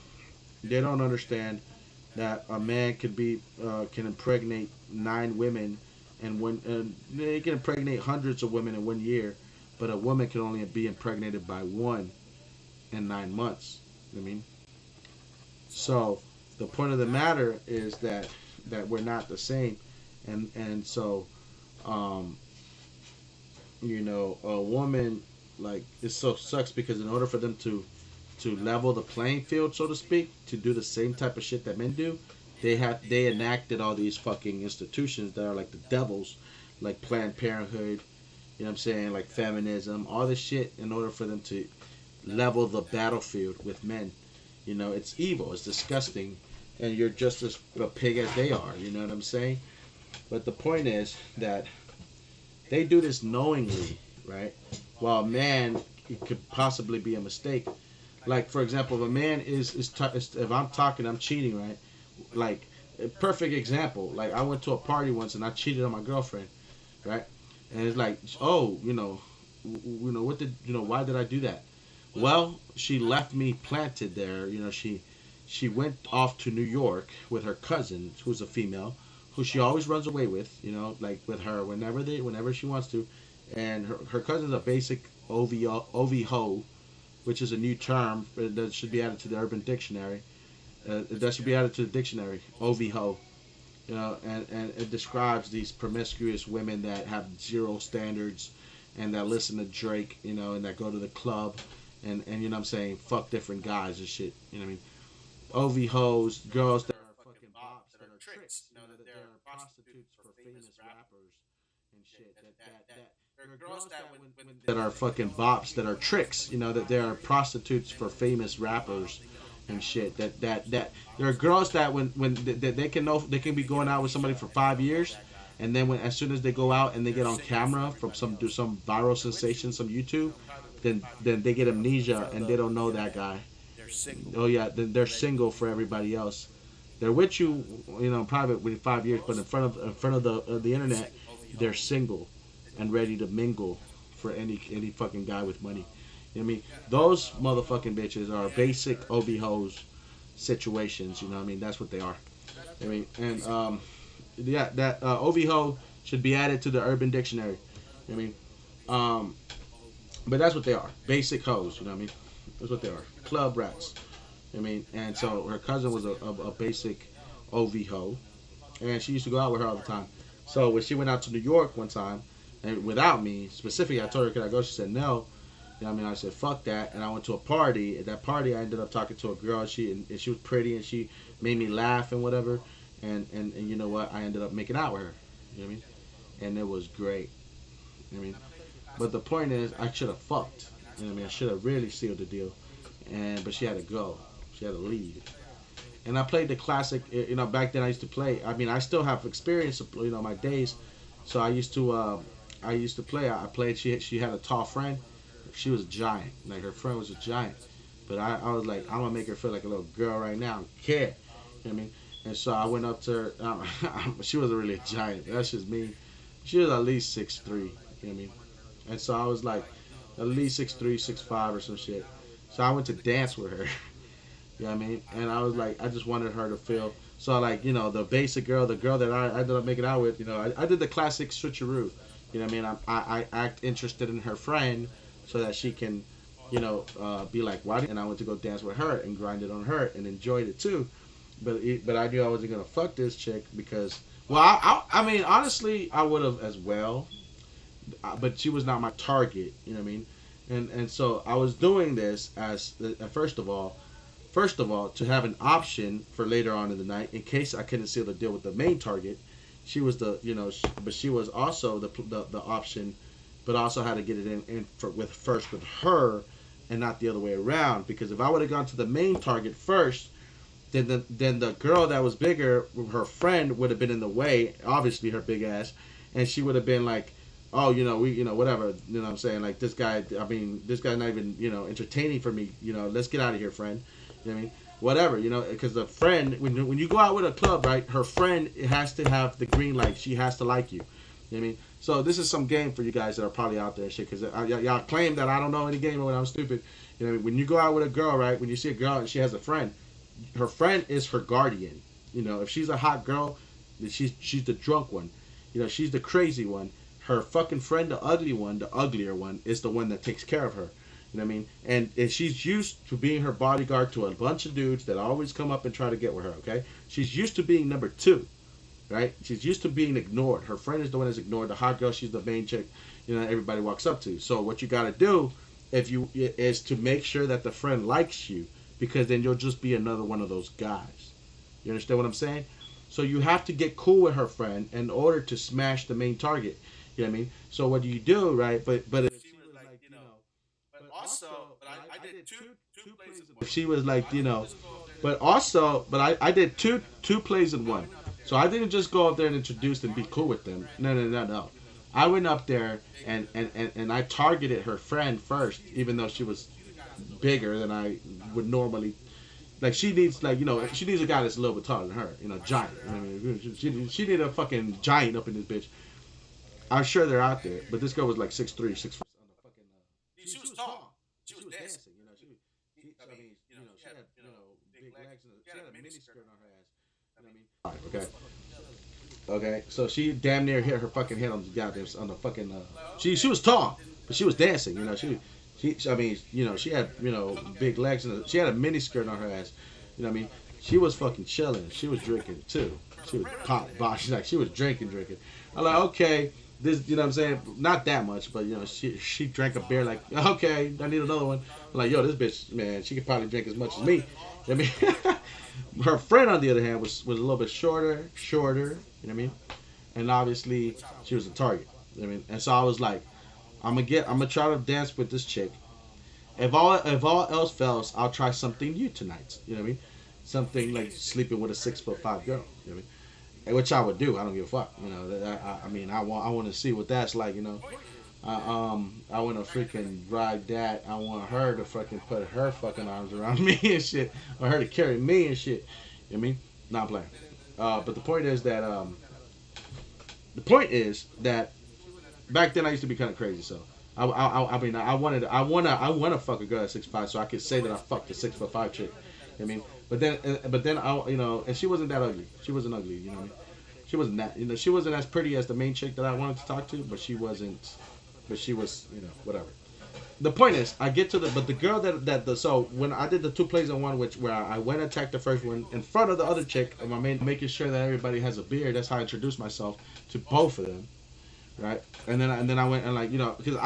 They don't understand that a man can impregnate 9 women, and they can impregnate hundreds of women in 1 year, but a woman can only be impregnated by one in 9 months. You know what I mean? So the point of the matter is that we're not the same, and so a woman, like, it so sucks because in order for them to level the playing field, so to speak, to do the same type of shit that men do, they enacted all these fucking institutions that are like the devils, like Planned Parenthood, You know what I'm saying? Like feminism, all this shit in order for them to level the battlefield with men. You know, it's evil, it's disgusting, and you're just as a pig as they are. You know what I'm saying? But the point is that they do this knowingly, right? While a man, it could possibly be a mistake. Like for example, if a man if I'm talking, I'm cheating, right? Like a perfect example. Like I went to a party once and I cheated on my girlfriend, right? And it's like, oh, what did why did I do that? Well, she left me planted there. She went off to New York with her cousin, who's a female, who she always runs away with. Like with her whenever she wants to, and her cousin's a basic OV which is a new term that should be added to the Urban Dictionary. That should be added to the dictionary. OV and it describes these promiscuous women that have zero standards and that listen to Drake, and that go to the club and what I'm saying, fuck different guys and shit. You know what I mean? OV hoes, girls that are fucking bops, that are tricks, that they are prostitutes for famous rappers and shit. There are girls that are fucking bops, that are tricks, that they are prostitutes for famous rappers and shit. That there are girls that they can know they can be going out with somebody for 5 years, and then as soon as they go out and they get on camera from some viral sensation, some YouTube, then they get amnesia and they don't know that guy. Oh yeah, then they're single for everybody else. They're with you, in private with 5 years, but in front of the internet, they're single and ready to mingle for any fucking guy with money. You know what I mean? Those motherfucking bitches are basic OB hoes situations. You know what I mean? That's what they are. I mean, and yeah, that OB hoe should be added to the Urban Dictionary. You know what I mean? But that's what they are. Basic hoes. You know what I mean? That's what they are. Club rats. You know what I mean? And so her cousin was a basic OV hoe, and she used to go out with her all the time. So when she went out to New York one time, and without me specifically, I told her, "Could I go?" She said no. You know what I mean? I said, fuck that. And I went to a party. At that party, I ended up talking to a girl. And she was pretty, and she made me laugh and whatever. And you know what? I ended up making out with her. You know what I mean? And it was great. You know what I mean? But the point is, I should have fucked. You know what I mean? I should have really sealed the deal. But she had to go. She had to leave. And I played the classic. Back then I used to play. I mean, I still have experience. My days. So I used to play. I played. She had a tall friend. She was a giant. Like her friend was a giant. But I was like, I'm gonna make her feel like a little girl right now. I don't care. You know what I mean? And so I went up to her. She wasn't really a giant. That's just me. She was at least 6'3". You know what I mean? And so I was like, at least 6'3", 6'5", or some shit. So I went to dance with her. You know what I mean? And I was like, I just wanted her to feel. So like, the basic girl, the girl that I ended up making out with, I did the classic switcheroo. You know what I mean? I act interested in her friend so that she can, be like, why? And I went to go dance with her and grind it on her and enjoyed it too. But I knew I wasn't gonna fuck this chick because, well, I mean, honestly, I would have as well, but she was not my target. You know what I mean? And so I was doing this as first of all, to have an option for later on in the night in case I couldn't seal the deal with the main target. She was but she was also the option, but also had to get it with her, and not the other way around. Because if I would have gone to the main target first, then the girl that was bigger, her friend, would have been in the way. Obviously, her big ass, and she would have been like, oh, whatever. You know what I'm saying? Like this guy. I mean, this guy's not even entertaining for me. Let's get out of here, friend. You know what I mean? Whatever, because the friend, when you go out with a club, right, her friend has to have the green light. She has to like you. You know what I mean? So this is some game for you guys that are probably out there and shit, because y'all claim that I don't know any game or when I'm stupid. You know what I mean? When you go out with a girl, right, when you see a girl and she has a friend, her friend is her guardian. If she's a hot girl, she's the drunk one. She's the crazy one. Her fucking friend, the ugly one, the uglier one, is the one that takes care of her. You know what I mean? And she's used to being her bodyguard to a bunch of dudes that always come up and try to get with her, okay? She's used to being number two, right? She's used to being ignored. Her friend is the one that's ignored. The hot girl, she's the main chick, everybody walks up to. So what you got to do is to make sure that the friend likes you, because then you'll just be another one of those guys. You understand what I'm saying? So you have to get cool with her friend in order to smash the main target. You know what I mean? So what do you do, right? But if she was like, but also, but I did two plays in one. If she was like, but I did two plays in one. So I didn't just go up there and introduce and be cool with them. No, no, no, no. I went up there and I targeted her friend first, even though she was bigger than I would normally. Like she needs, like, she needs a guy that's a little bit taller than her, giant. I mean, she need a fucking giant up in this bitch. I'm sure they're out there, but this girl was like 6'3", 6'4". On the fucking, she was tall. She was dancing. I mean, she had big legs and she had a mini skirt on her ass. You know what I mean? Okay. So she damn near hit her fucking head on the goddamn on the fucking. She was tall, but she was dancing. I mean, she had big legs and she had a mini skirt on her ass. You know what I mean? She was fucking chilling. She was drinking too. She was pop bosh. She was drinking. I'm like, okay, this, what I'm saying? Not that much, but she drank a beer. Like, okay, I need another one. I'm like, yo, this bitch, man, she could probably drink as much as me. I mean, her friend on the other hand was a little bit shorter. You know what I mean? And obviously she was a target. You know what I mean? And so I was like, I'm gonna try to dance with this chick. If all else fails, I'll try something new tonight. You know what I mean? Something like sleeping with a 6'5" girl. You know what I mean? Which I would do. I don't give a fuck. I mean, I want to see what that's like. I want to freaking ride that. I want her to fucking put her fucking arms around me and shit, or her to carry me and shit. You know what I mean? Not playing. But the point is that back then I used to be kind of crazy. So I mean, I want to fuck a girl at 6'5", so I could say that I fucked a 6'5" chick. I mean, but then I, and she wasn't that ugly. She wasn't ugly. You know what I mean? She wasn't that. She wasn't as pretty as the main chick that I wanted to talk to, but she wasn't. But she was, whatever. The point is, I get to the girl so when I did the two plays in one, where I went and attacked the first one in front of the other chick, and making sure that everybody has a beer. That's how I introduced myself to both of them, right? And then I went and, like, because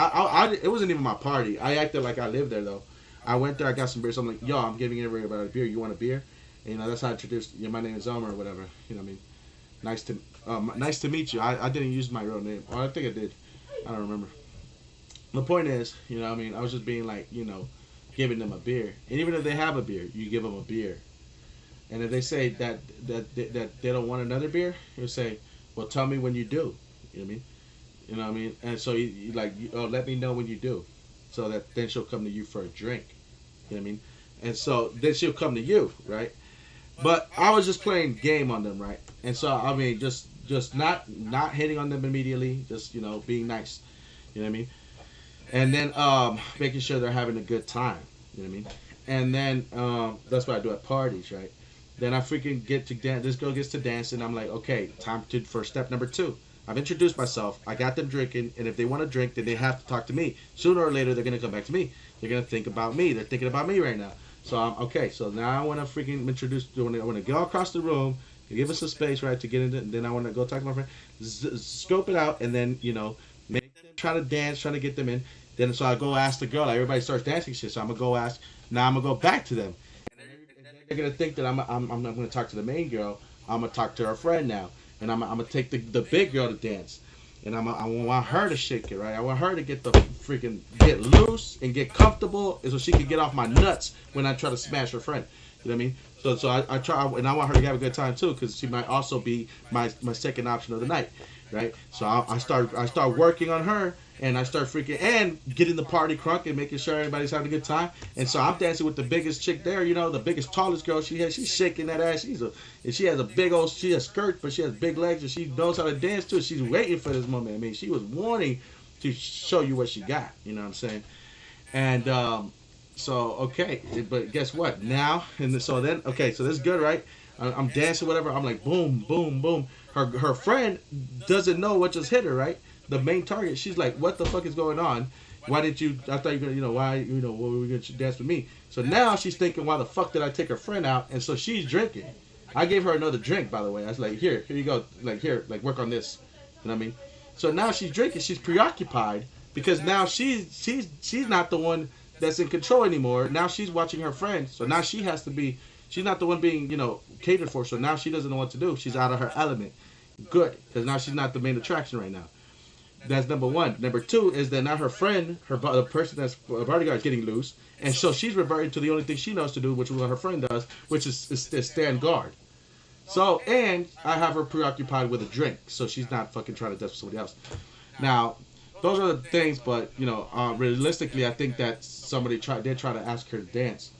it wasn't even my party. I acted like I lived there though. I went there, I got some beer, so I'm like, yo, I'm giving everybody a beer. You want a beer? And, that's how I introduced. My name is Elmer or whatever. You know what I mean? Nice to meet you. I didn't use my real name. Or I think I did. I don't remember. The point is, what I mean? I was just being like, giving them a beer. And even if they have a beer, you give them a beer. And if they say that they don't want another beer, you say, well, tell me when you do. You know what I mean? You know what I mean? And so you let me know when you do, so that then she'll come to you for a drink. You know what I mean? And so then she'll come to you, right? But I was just playing game on them, right? And so I mean, just not hitting on them immediately, just being nice. You know what I mean? And then making sure they're having a good time. You know what I mean? And then that's what I do at parties, right? Then I freaking get to dance. This girl gets to dance, and I'm like, okay, for step number 2. I've introduced myself. I got them drinking, and if they want to drink, then they have to talk to me. Sooner or later, they're gonna come back to me. They're gonna think about me. They're thinking about me right now. So I'm okay. So now I want to freaking introduce. I want to go across the room, give us some space, right, to get into. And then I want to go talk to my friend, scope it out, and then make them try to dance, trying to get them in. Then so I go ask the girl. Like, everybody starts dancing shit. So I'm gonna go ask. Now I'm gonna go back to them. And they're gonna think that I'm not gonna talk to the main girl. I'm gonna talk to her friend now. And I'm gonna take the big girl to dance, and I want her to shake it, right? I want her to get get loose and get comfortable, so she can get off my nuts when I try to smash her friend. You know what I mean? So I try, and I want her to have a good time too, because she might also be my second option of the night, right? So I start working on her, and I start freaking and getting the party crunk and making sure everybody's having a good time. And so I'm dancing with the biggest chick there, the biggest, tallest girl she has. She's shaking that ass. And she has she has skirts, but she has big legs, and she knows how to dance too. She's waiting for this moment. I mean, she was wanting to show you what she got. You know what I'm saying? And so okay, but guess what? Now so this is good, right? I'm dancing, whatever. I'm like, boom, boom, boom. Her friend doesn't know what just hit her, right? The main target. She's like, what the fuck is going on? Why did you? I thought you were gonna, why, what were we gonna dance with me? So now she's thinking, why the fuck did I take her friend out? And so she's drinking. I gave her another drink, by the way. I was like, here you go. Like, here, like, work on this. You know what I mean? So now she's drinking. She's preoccupied because now she's not the one that's in control anymore. Now she's watching her friend. So now she has to be. She's not the one being, catered for. So now she doesn't know what to do. She's out of her element. Good, because now she's not the main attraction right now. That's number one. Number two is that now her friend, the person that's a bodyguard, is getting loose, and so she's reverting to the only thing she knows to do, which is what her friend does, which is stand guard. So, and I have her preoccupied with a drink, so she's not fucking trying to dance with somebody else. Now, those are the things, but realistically, I think that somebody did try to ask her to dance,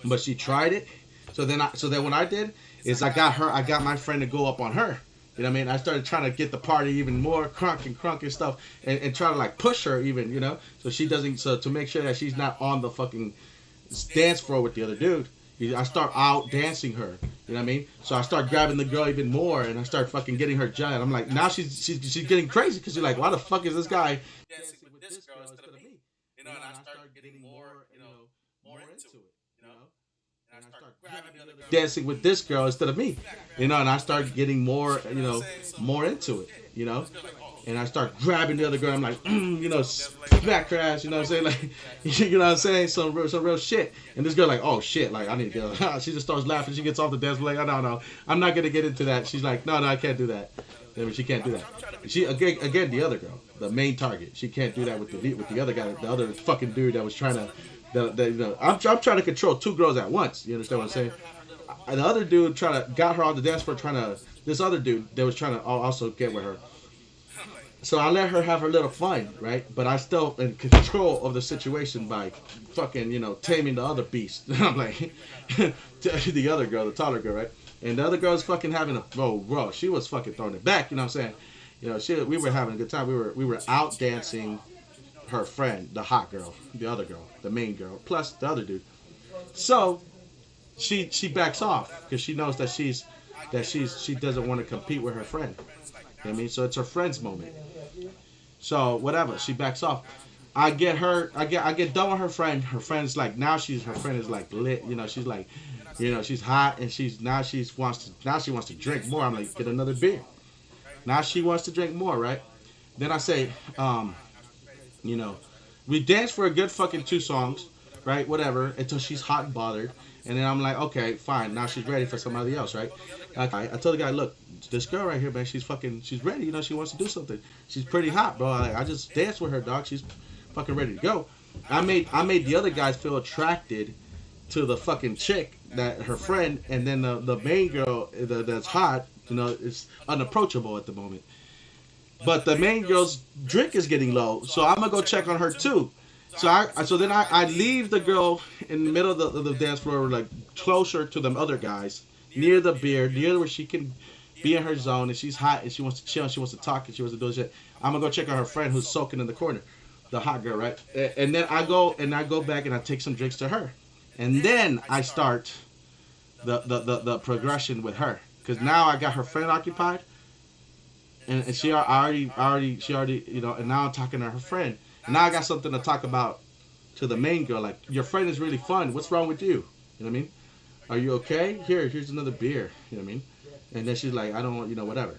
but she tried it. So then what I did is I got my friend to go up on her. You know what I mean? I started trying to get the party even more crunk and stuff, and try to like push her even, so she doesn't, so to make sure that she's not on the fucking dance floor with the other dude. I start out dancing her. You know what I mean? So I start grabbing the girl even more, and I start fucking getting her giant. I'm like, now she's getting crazy because she's like, why the fuck is this guy dancing with this girl instead of me? And I start getting more into it. And I start grabbing the other girl, dancing with this girl instead of me. And I start getting more into it. And I start grabbing the other girl. I'm like, smack her ass. You know what I'm saying? Like, you know what I'm saying? Some real shit. And this girl like, oh shit, like I need to get. She just starts laughing. She gets off the dance floor. Like, oh, no, I'm not gonna get into that. She's like, no, I can't do that. I mean, she can't do that. She again the other girl, the main target. She can't do that with the other guy, the other fucking dude that was trying to. I'm trying to control two girls at once. You understand what I'm saying? The other dude got her on the dance floor this other dude that was trying to also get with her. So I let her have her little fun, right? But I still in control of the situation by fucking, taming the other beast. I'm like, the other girl, the taller girl, right? And the other girl was fucking having bro, she was fucking throwing it back, you know what I'm saying? We were having a good time. We were out dancing her friend, the hot girl, the other girl, the main girl, plus the other dude. So she backs off because she knows that she doesn't want to compete with her friend. You know what I mean? So it's her friend's moment. So whatever, she backs off. I get done with her friend. Her friend's like her friend is like lit. She's like, she's hot and she wants to drink more. I'm like, get another beer. Now she wants to drink more, right? Then I say, we dance for a good fucking 2 songs, right? Whatever, until she's hot and bothered. And then I'm like, okay, fine. Now she's ready for somebody else, right? I told the guy, look, this girl right here, man, she's ready. She wants to do something. She's pretty hot, bro. I just danced with her, dog. She's fucking ready to go. I made the other guys feel attracted to the fucking chick, that her friend, and then the main girl that's hot, is unapproachable at the moment. But the main girl's drink is getting low, so I'm gonna go check on her too. So then I leave the girl in the middle of the dance floor, like closer to them other guys, near the beer, near where she can be in her zone, and she's hot and she wants to chill, and she wants to talk, and she wants to do shit. I'm gonna go check on her friend who's soaking in the corner, the hot girl, right? And then I go back and I take some drinks to her, and then I start the progression with her, because now I got her friend occupied. And she already, and now I'm talking to her friend. And now I got something to talk about to the main girl. Like, your friend is really fun. What's wrong with you? You know what I mean? Are you okay? Here's another beer. You know what I mean? And then she's like, I don't want, whatever.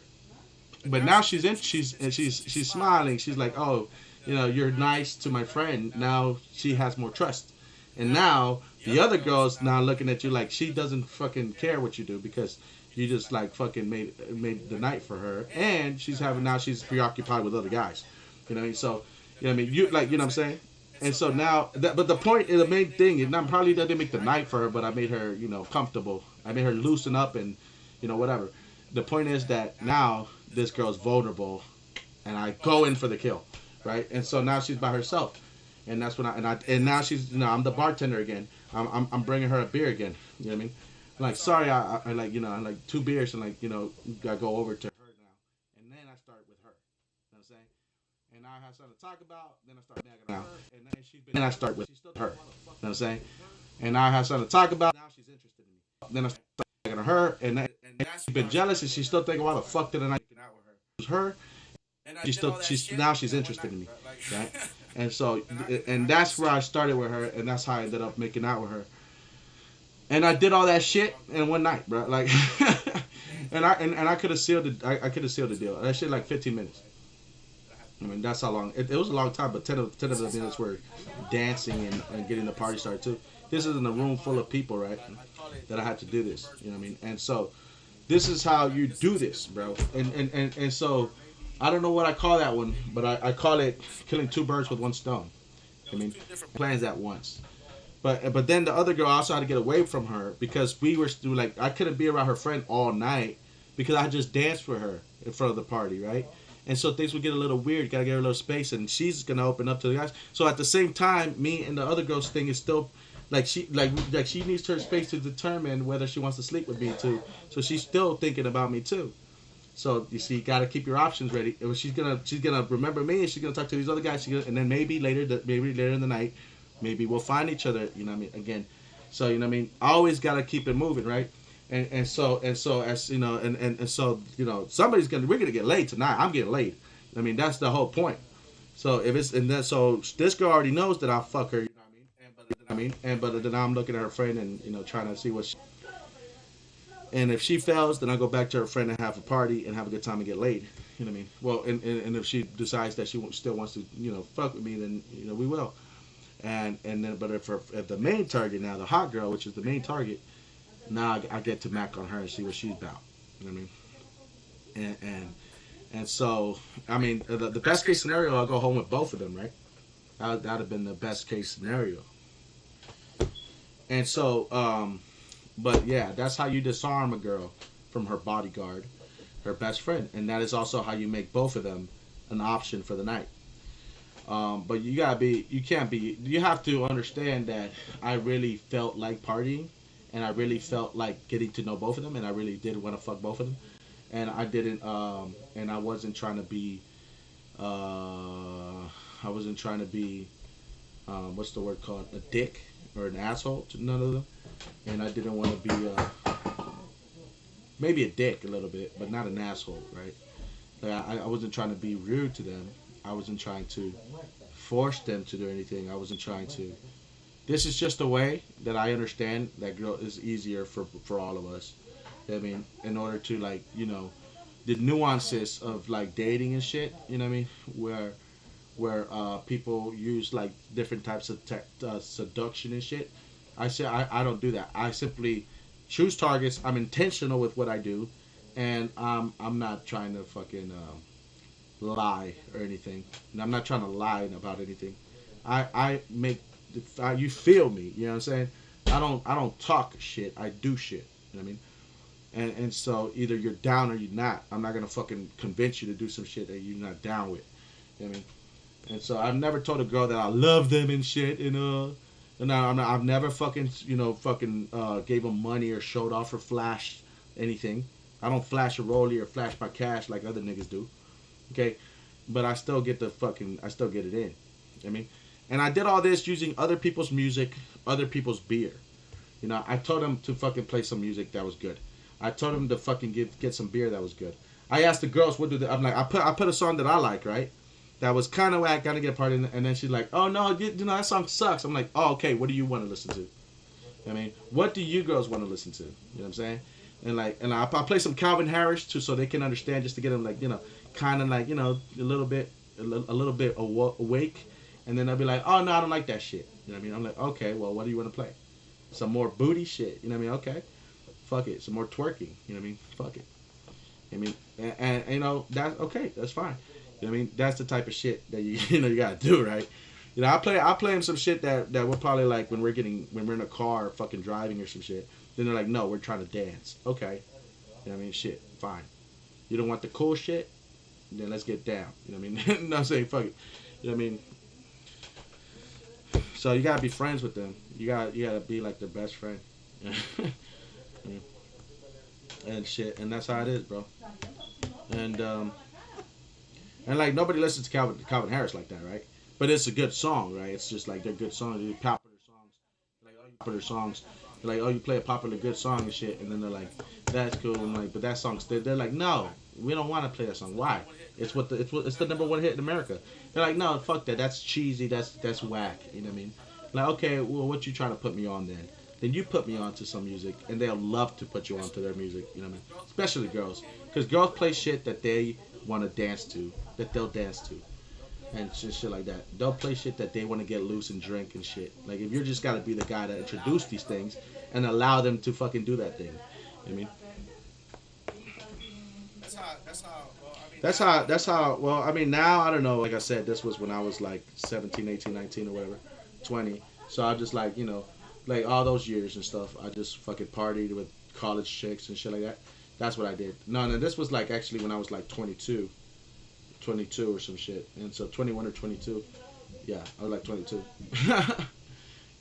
But now she's smiling. She's like, oh, you're nice to my friend. Now she has more trust. And now the other girl's now looking at you like she doesn't fucking care what you do, because you just like fucking made the night for her, and she's preoccupied with other guys, So, what I mean, what I'm saying. And so now, but the main thing is not probably that I didn't make the night for her, but I made her, comfortable. I made her loosen up and, whatever. The point is that now this girl's vulnerable, and I go in for the kill, right? And so now she's by herself, and that's when and now she's, I'm the bartender again. I'm bringing her a beer again. You know what I mean? Like, sorry, I like, I like 2 beers, and like, I go over to her now, and then I start with her. You know what I'm saying? And now I have something to talk about. Then I start nagging her, and then I start with her. You know what I'm saying? And now I have something to talk about. Now she's interested in me. Then I start nagging her, and she's been jealous, and she's still thinking, why the fuck did I not get out with her? She's interested in me, right? And so, and that's where I started with her, and that's how I ended up making out with her. And I did all that shit in one night, bro. Like, and I could have sealed the deal. That shit like 15 minutes. I mean, that's how long. It was a long time, but 10 of the minutes were dancing and getting the party started too. This is in a room full of people, right? That I had to do this. You know what I mean? And so, this is how you do this, bro. And so, I don't know what I call that one, but I call it killing two birds with one stone. I mean, plans at once. But then the other girl, I also had to get away from her because we were still like I couldn't be around her friend all night because I just danced with her in front of the party, right? And so things would get a little weird. Gotta get her a little space, and she's gonna open up to the guys. So at the same time, me and the other girl's thing is still like she needs her space to determine whether she wants to sleep with me too. So she's still thinking about me too. So you see, you gotta keep your options ready. She's gonna remember me, and she's gonna talk to these other guys. And then maybe later in the night, maybe we'll find each other. You know what I mean? Again, so you know what I mean. Always gotta keep it moving, right? And so as you know, and so you know, we're gonna get laid tonight. I'm getting laid. I mean, that's the whole point. So if it's and then so this girl already knows that I'll fuck her. You know what I mean? And but then I'm looking at her friend and trying to see what. And if she fails, then I go back to her friend and have a party and have a good time and get laid. You know what I mean? Well, and if she decides that she still wants to, fuck with me, then we will. And then, but if the main target now, the hot girl, which is the main target, now I get to mac on her and see what she's about. You know what I mean? And so, I mean, the best case scenario, I'll go home with both of them, right? That'd have been the best case scenario. And so, but yeah, that's how you disarm a girl from her bodyguard, her best friend, and that is also how you make both of them an option for the night. But you have to understand that I really felt like partying, and I really felt like getting to know both of them, and I really did want to fuck both of them, and I didn't, and I wasn't trying to be, I wasn't trying to be, what's the word called, a dick or an asshole to none of them, and I didn't want to be, maybe a dick a little bit, but not an asshole, right? Like I wasn't trying to be rude to them. I wasn't trying to force them to do anything. I wasn't trying to. This is just a way that I understand that girl is easier for all of us. I mean, in order to like the nuances of like dating and shit. You know what I mean? Where people use like different types of seduction and shit. I don't do that. I simply choose targets. I'm intentional with what I do, and I'm not trying to fucking lie or anything. And I'm not trying to lie about anything. I make you feel me. You know what I'm saying? I don't talk shit. I do shit. You know what I mean? And so either you're down or you're not. I'm not gonna fucking convince you to do some shit that you're not down with. You know what I mean? And so I've never told a girl that I love them and shit. I've never fucking gave them money or showed off or flashed anything. I don't flash a rollie or flash my cash like other niggas do. Okay, but I still get it in. I mean, and I did all this using other people's music, other people's beer. I told them to fucking play some music that was good. I told them to fucking get some beer that was good. I asked the girls what do they. I'm like, I put a song that I like, right? That was kind of whack, gotta get a party, and then she's like, oh no, that song sucks. I'm like, oh okay, what do you want to listen to? I mean, what do you girls want to listen to? You know what I'm saying? And I play some Calvin Harris too, so they can understand, just to get them like kind of like a little bit awake, and then they'll be like, oh no, I don't like that shit. You know what I mean? I'm like, okay, well, what do you want to play? Some more booty shit. You know what I mean? Okay, fuck it. Some more twerking. You know what I mean? Fuck it. I mean, and that's okay. That's fine. You know what I mean? That's the type of shit that you gotta do, right? I play them some shit that we're probably like when we're in a car fucking driving or some shit. Then they're like, no, we're trying to dance. Okay. You know what I mean? Shit, fine. You don't want the cool shit? Then let's get down. You know what I mean? No, I'm saying fuck it. You know what I mean? So you gotta be friends with them. You gotta be like their best friend. And shit, and that's how it is, bro. And and like nobody listens to Calvin Harris like that, right? But it's a good song, right? It's just like they're good songs, they're popular songs. Like all you popular songs, they're like, oh, you play a popular good song and shit, and then they're like, that's cool, and like, but that song's they're like, no, we don't want to play that song. Why? It's the number one hit in America. They're like, no, fuck that. That's cheesy. That's whack. You know what I mean? Like, okay, well, what you trying to put me on then? Then you put me on to some music, and they'll love to put you on to their music. You know what I mean? Especially girls, because girls play shit that they want to dance to, that they'll dance to, and shit like that. They'll play shit that they want to get loose and drink and shit. Like if you're just gotta be the guy to introduce these things and allow them to fucking do that thing. You know what I mean? That's how. Well, I mean, now I don't know. Like I said, this was when I was like 17, 18, 19, or whatever, 20. So I just like like all those years and stuff. I just fucking partied with college chicks and shit like that. That's what I did. No, no, this was like actually when I was like 22, 22 or some shit. And so 21 or 22. Yeah, I was like 22.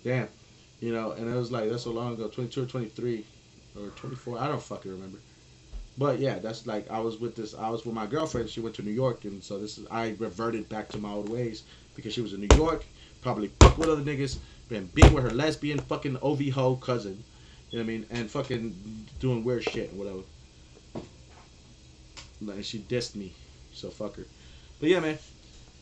Damn. And it was like that's so long ago. 22 or 23 or 24. I don't fucking remember. But yeah, that's like I was with my girlfriend. She went to New York, and so this is I reverted back to my old ways because she was in New York, probably fuck with other niggas, been being with her lesbian fucking OV hoe cousin, you know what I mean, and fucking doing weird shit and whatever. And she dissed me, so fuck her. But yeah, man,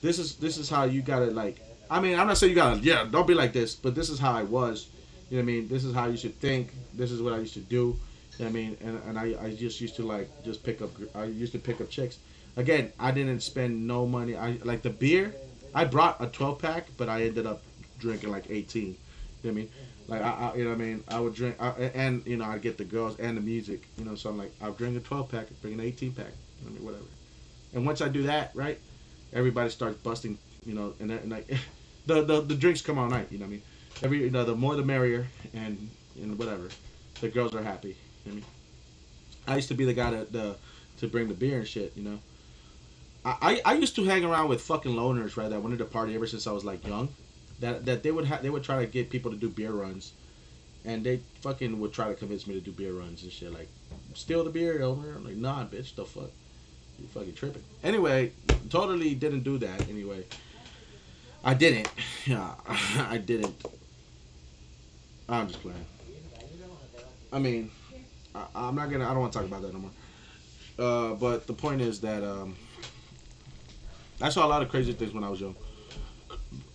this is how you gotta like. I mean, I'm not saying you gotta don't be like this, but this is how I was. You know what I mean? This is how you should think. This is what I used to do. You know what I mean, and I just used to like just pick up. I used to pick up chicks. Again, I didn't spend no money. I like the beer. I brought a 12 pack, but I ended up drinking like 18. You know what I mean? Like you know what I mean? I would drink, and I'd get the girls and the music. So I'm like, I'll drink a 12 pack, bring an 18 pack. I mean, whatever. And once I do that, right, everybody starts busting. And like the drinks come all night. You know what I mean? The more the merrier, and whatever. The girls are happy. You know what I mean? I used to be the guy to bring the beer and shit. I used to hang around with fucking loners, right? That wanted to party ever since I was like young. That they would try to get people to do beer runs, and they fucking would try to convince me to do beer runs and shit. Like, steal the beer over. I'm like, nah, bitch, the fuck, you fucking tripping. Anyway, totally didn't do that. Anyway, I didn't. Yeah, I didn't. I'm just playing. I mean, I'm not gonna. I don't want to talk about that no more. But the point is that I saw a lot of crazy things when I was young.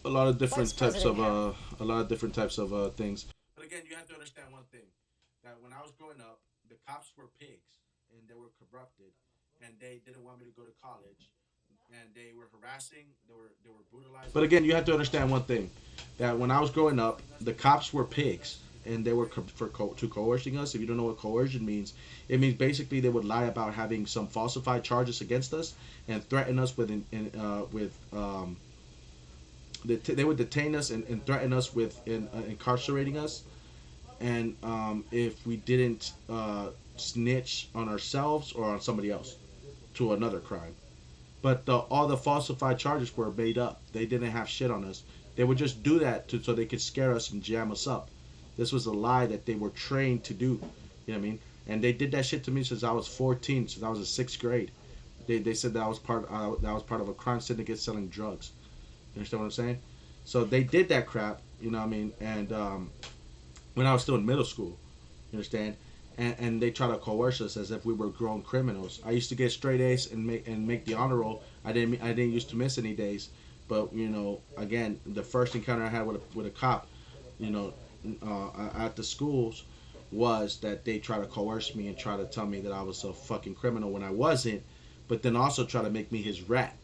A lot of different types of a lot of different types of things. But again, you have to understand one thing: that when I was growing up, the cops were pigs and they were corrupted, and they didn't want me to go to college, and they were harassing, they were brutalizing. But again, you have to understand one thing: that when I was growing up, the cops were pigs, and they were coercing us. If you don't know what coercion means, it means basically they would lie about having some falsified charges against us and threaten us with they would detain us and threaten us with incarcerating us, and if we didn't snitch on ourselves or on somebody else to another crime. But all the falsified charges were made up. They didn't have shit on us. They would just do that so they could scare us and jam us up. This was a lie that they were trained to do. You know what I mean? And they did that shit to me since I was 14, since I was in sixth grade. They said that I was part of a crime syndicate selling drugs. You understand what I'm saying? So they did that crap. You know what I mean? And when I was still in middle school, you understand? And they try to coerce us as if we were grown criminals. I used to get straight A's and make the honor roll. I didn't used to miss any days, but again, the first encounter I had with a cop, you know, at the schools, was that they try to coerce me and try to tell me that I was a fucking criminal when I wasn't, but then also try to make me his rat.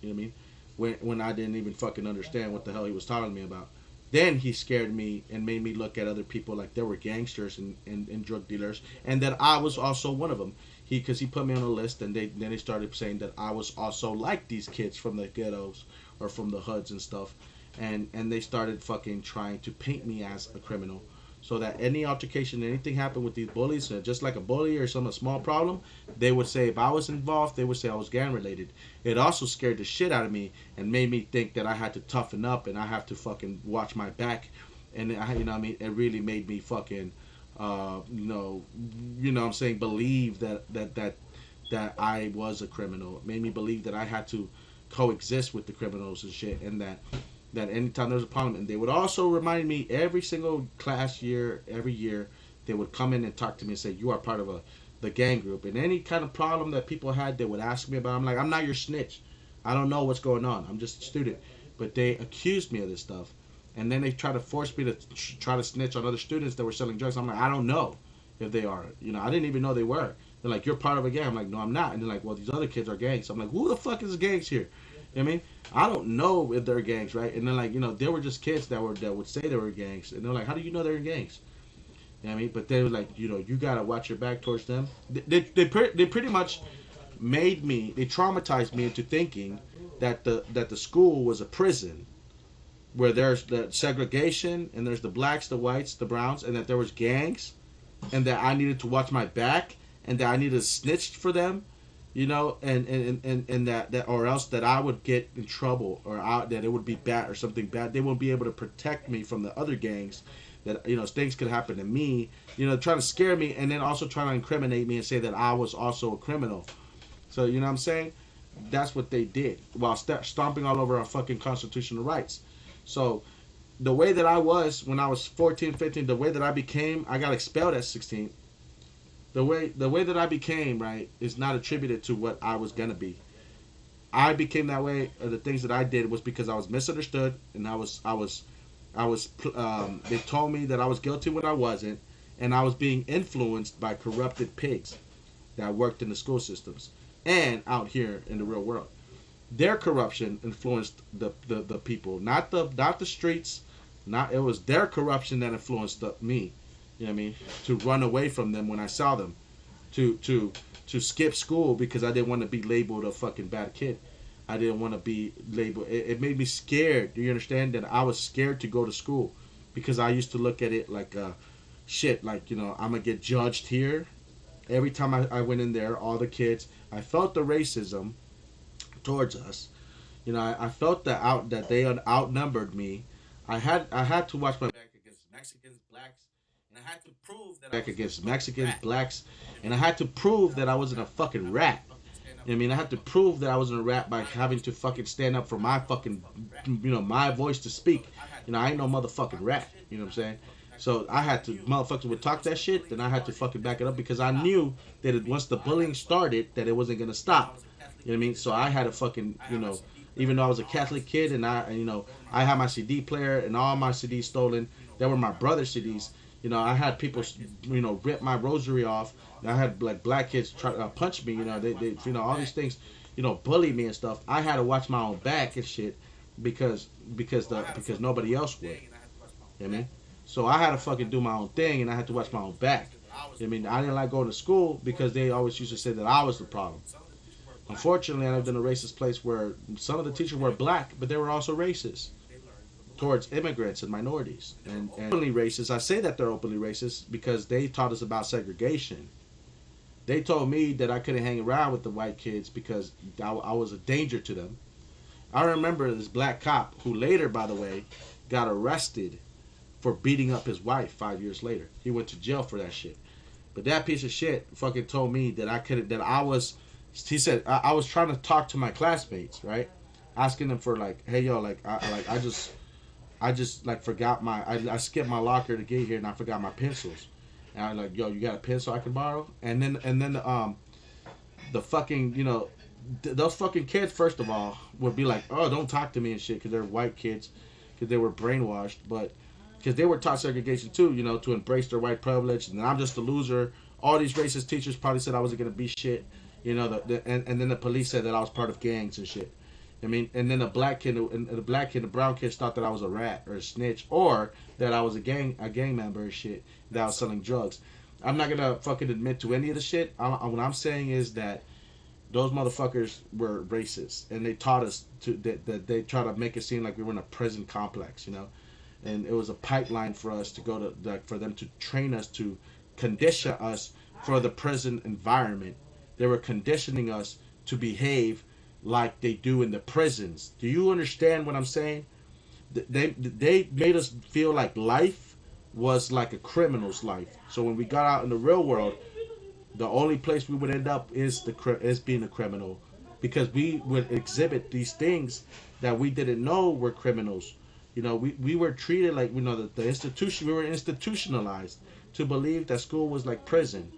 You know what I mean? When I didn't even fucking understand what the hell he was talking to me about. Then he scared me and made me look at other people like they were gangsters and drug dealers, and that I was also one of them. Because he put me on a list, and then they started saying that I was also like these kids from the ghettos or from the hoods and stuff, and they started fucking trying to paint me as a criminal, so that any altercation, anything happened with these bullies, just like a bully or some small problem, they would say if I was involved, they would say I was gang related. It also scared the shit out of me and made me think that I had to toughen up and I have to fucking watch my back, and you know what I mean. It really made me fucking, what I'm saying, believe that I was a criminal. It made me believe that I had to coexist with the criminals and shit, and that anytime there was a problem, and they would also remind me every single class year, every year, they would come in and talk to me and say, you are part of the gang group. And any kind of problem that people had, they would ask me about. I'm like, I'm not your snitch. I don't know what's going on. I'm just a student. But they accused me of this stuff. And then they try to force me to try to snitch on other students that were selling drugs. I'm like, I don't know if they are. I didn't even know they were. They're like, you're part of a gang. I'm like, no, I'm not. And they're like, well, these other kids are gangs. I'm like, who the fuck is gangs here? You know what I mean? I don't know if they're gangs, right? And then like, they were just kids that would say they were gangs. And they're like, how do you know they're gangs? You know what I mean? But they were like, you gotta watch your back towards them. They pretty much they traumatized me into thinking that the school was a prison where there's the segregation and there's the blacks, the whites, the browns, and that there was gangs, and that I needed to watch my back, and that I needed to snitch for them, you know, and that or else that I would get in trouble, or that it would be bad or something bad. They won't be able to protect me from the other gangs. That, you know, things could happen to me, you know, trying to scare me, and then also trying to incriminate me and say that I was also a criminal. So, you know what I'm saying? That's what they did while stomping all over our fucking constitutional rights. So the way that I was when I was 14, 15, the way that I became, I got expelled at 16. The way that I became, right, is not attributed to what I was gonna be. I became that way. The things that I did was because I was misunderstood, and They told me that I was guilty when I wasn't, and I was being influenced by corrupted pigs that worked in the school systems and out here in the real world. Their corruption influenced the people, not the streets. Not, it was their corruption that influenced me. You know what I mean? To run away from them when I saw them, to to to skip school because I didn't want to be labeled a fucking bad kid. I didn't want to be labeled. It made me scared. Do you understand that I was scared to go to school because I used to look at it like shit. Like, you know, I'm gonna get judged here. Every time I went in there, all the kids, I felt the racism towards us. You know, I felt that they outnumbered me. I had to watch my back against Mexicans, blacks, and I had to prove that back against Mexicans, blacks, and I had to prove that I wasn't a fucking rat. I mean, I had to prove that I wasn't a rat by having to fucking stand up for my fucking, you know, my voice to speak. You know, I ain't no motherfucking rat. You know what I'm saying? So I had to, motherfuckers would talk that shit, then I had to fucking back it up because I knew that once the bullying started, that it wasn't gonna stop. You know what I mean? So I had to fucking, you know, even though I was a Catholic kid and you know, I had my CD player and all my CDs stolen. They were my brother's CDs. You know, I had people, you know, rip my rosary off. I had like black kids try to punch me. You know, they, you know, all these things, you know, bully me and stuff. I had to watch my own back and shit because nobody else would. You know what I mean? So I had to fucking do my own thing and I had to watch my own back. I mean, I didn't like going to school because they always used to say that I was the problem. Unfortunately, I lived in a racist place where some of the teachers were black, but they were also racist towards immigrants and minorities. And openly racist. I say that they're openly racist because they taught us about segregation. They told me that I couldn't hang around with the white kids because I was a danger to them. I remember this black cop who later, by the way, got arrested for beating up his wife 5 years later. He went to jail for that shit. But that piece of shit fucking told me that he said, I was trying to talk to my classmates, right? Asking them for like, hey yo, like I just like forgot I skipped my locker to get here and I forgot my pencils. And I'm like, yo, you got a pencil I can borrow? And then the fucking, you know, those fucking kids, first of all, would be like, oh, don't talk to me and shit, because they're white kids, because they were brainwashed, but because they were taught segregation too, you know, to embrace their white privilege, and I'm just a loser. All these racist teachers probably said I wasn't gonna be shit, you know, and then the police said that I was part of gangs and shit. I mean, and then the brown kids thought that I was a rat or a snitch, or that I was a gang member and shit, that I was selling drugs. I'm not gonna fucking admit to any of the shit. What I'm saying is that those motherfuckers were racist, and they taught us that they try to make it seem like we were in a prison complex, you know, and it was a pipeline for us to go to, like, for them to train us, to condition us for the prison environment. They were conditioning us to behave like they do in the prisons. Do you understand what I'm saying? They made us feel like life was like a criminal's life. So when we got out in the real world, the only place we would end up is being a criminal, because we would exhibit these things that we didn't know were criminals. You know, we were treated like, you know, the institution, we were institutionalized to believe that school was like prison.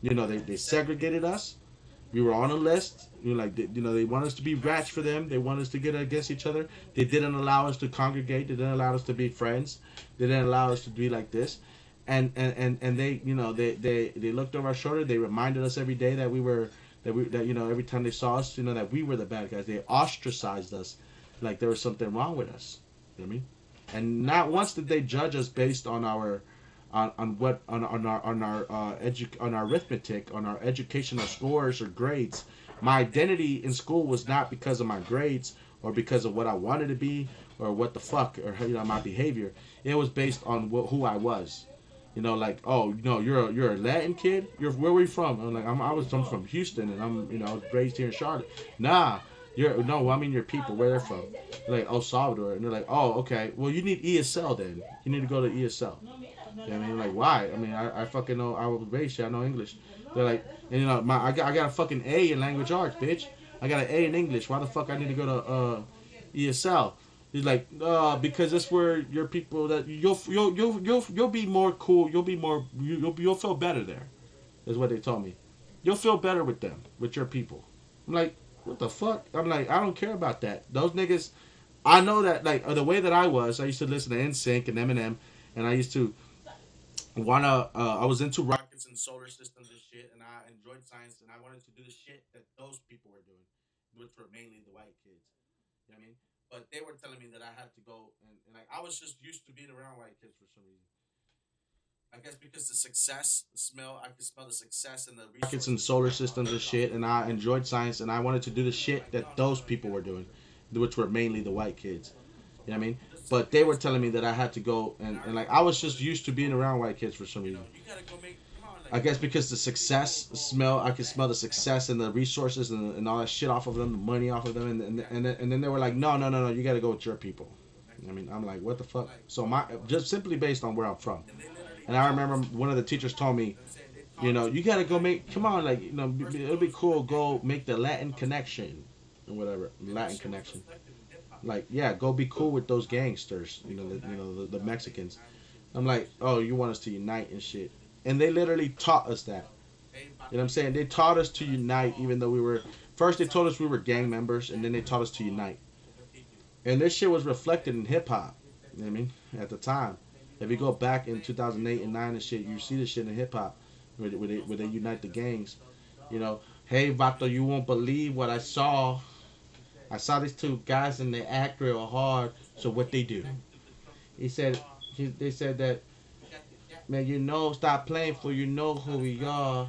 You know, they segregated us. We were on a list. You know, like, you know, they want us to be rats for them. They want us to get against each other. They didn't allow us to congregate. They didn't allow us to be friends. They didn't allow us to be like this. And they, you know, they looked over our shoulder. They reminded us every day that you know, every time they saw us, you know, that we were the bad guys. They ostracized us like there was something wrong with us. You know what I mean? And not once did they judge us based on our on our arithmetic, on our educational scores or grades. My identity in school was not because of my grades or because of what I wanted to be or what the fuck or my behavior. It was based on who I was. Like, oh, you're a Latin kid. Where were you from? I'm like, I'm from Houston, and I was raised here in Charlotte. Nah, I mean your people. Where they're from? They're like, oh, Salvador, and they're like, oh, okay. Well, you need ESL then. You need to go to ESL. I mean, like, why? I mean, I fucking know. I was raised here. I know English. They're like, and I got a fucking A in language arts, bitch. I got an A in English. Why the fuck I need to go to ESL? He's like, because that's where your people that you'll be more cool. You'll feel better there. Is what they told me. You'll feel better with them, with your people. I'm like, what the fuck? I'm like, I don't care about that. Those niggas. I know that like the way that I was. I used to listen to NSYNC and Eminem, and I used to I was into rockets and solar systems and shit, and I enjoyed science, and I wanted to do the shit that those people were doing, which were mainly the white kids. You know what I mean? But they were telling me that I had to go, and like I was just used to being around white kids for some reason. I guess because the success, the smell, I could smell the success and the rockets and solar systems and shit, and I enjoyed science, and I wanted to do the shit that those people were doing, which were mainly the white kids. You know what I mean? But they were telling me that I had to go, and like I was just used to being around white kids for some reason. I guess because the success smell, I could smell the success and the resources and all that shit off of them, the money off of them, and then they were like, no, you got to go with your people. I mean, I'm like, what the fuck? So just simply based on where I'm from, and I remember one of the teachers told me, you got to go come on, like, it'll be cool, go make the Latin connection, or whatever, Latin connection. Like, yeah, go be cool with those gangsters, the Mexicans. I'm like, oh, you want us to unite and shit. And they literally taught us that. You know what I'm saying? They taught us to unite, even though first they told us we were gang members, and then they taught us to unite. And this shit was reflected in hip hop. You know what I mean? At the time. If you go back in 2008 and 9 and shit, you see this shit in hip hop where they unite the gangs. Hey, Vato, you won't believe what I saw. I saw these two guys and they act real hard. So what they do? They said that, man, stop playing for who we are.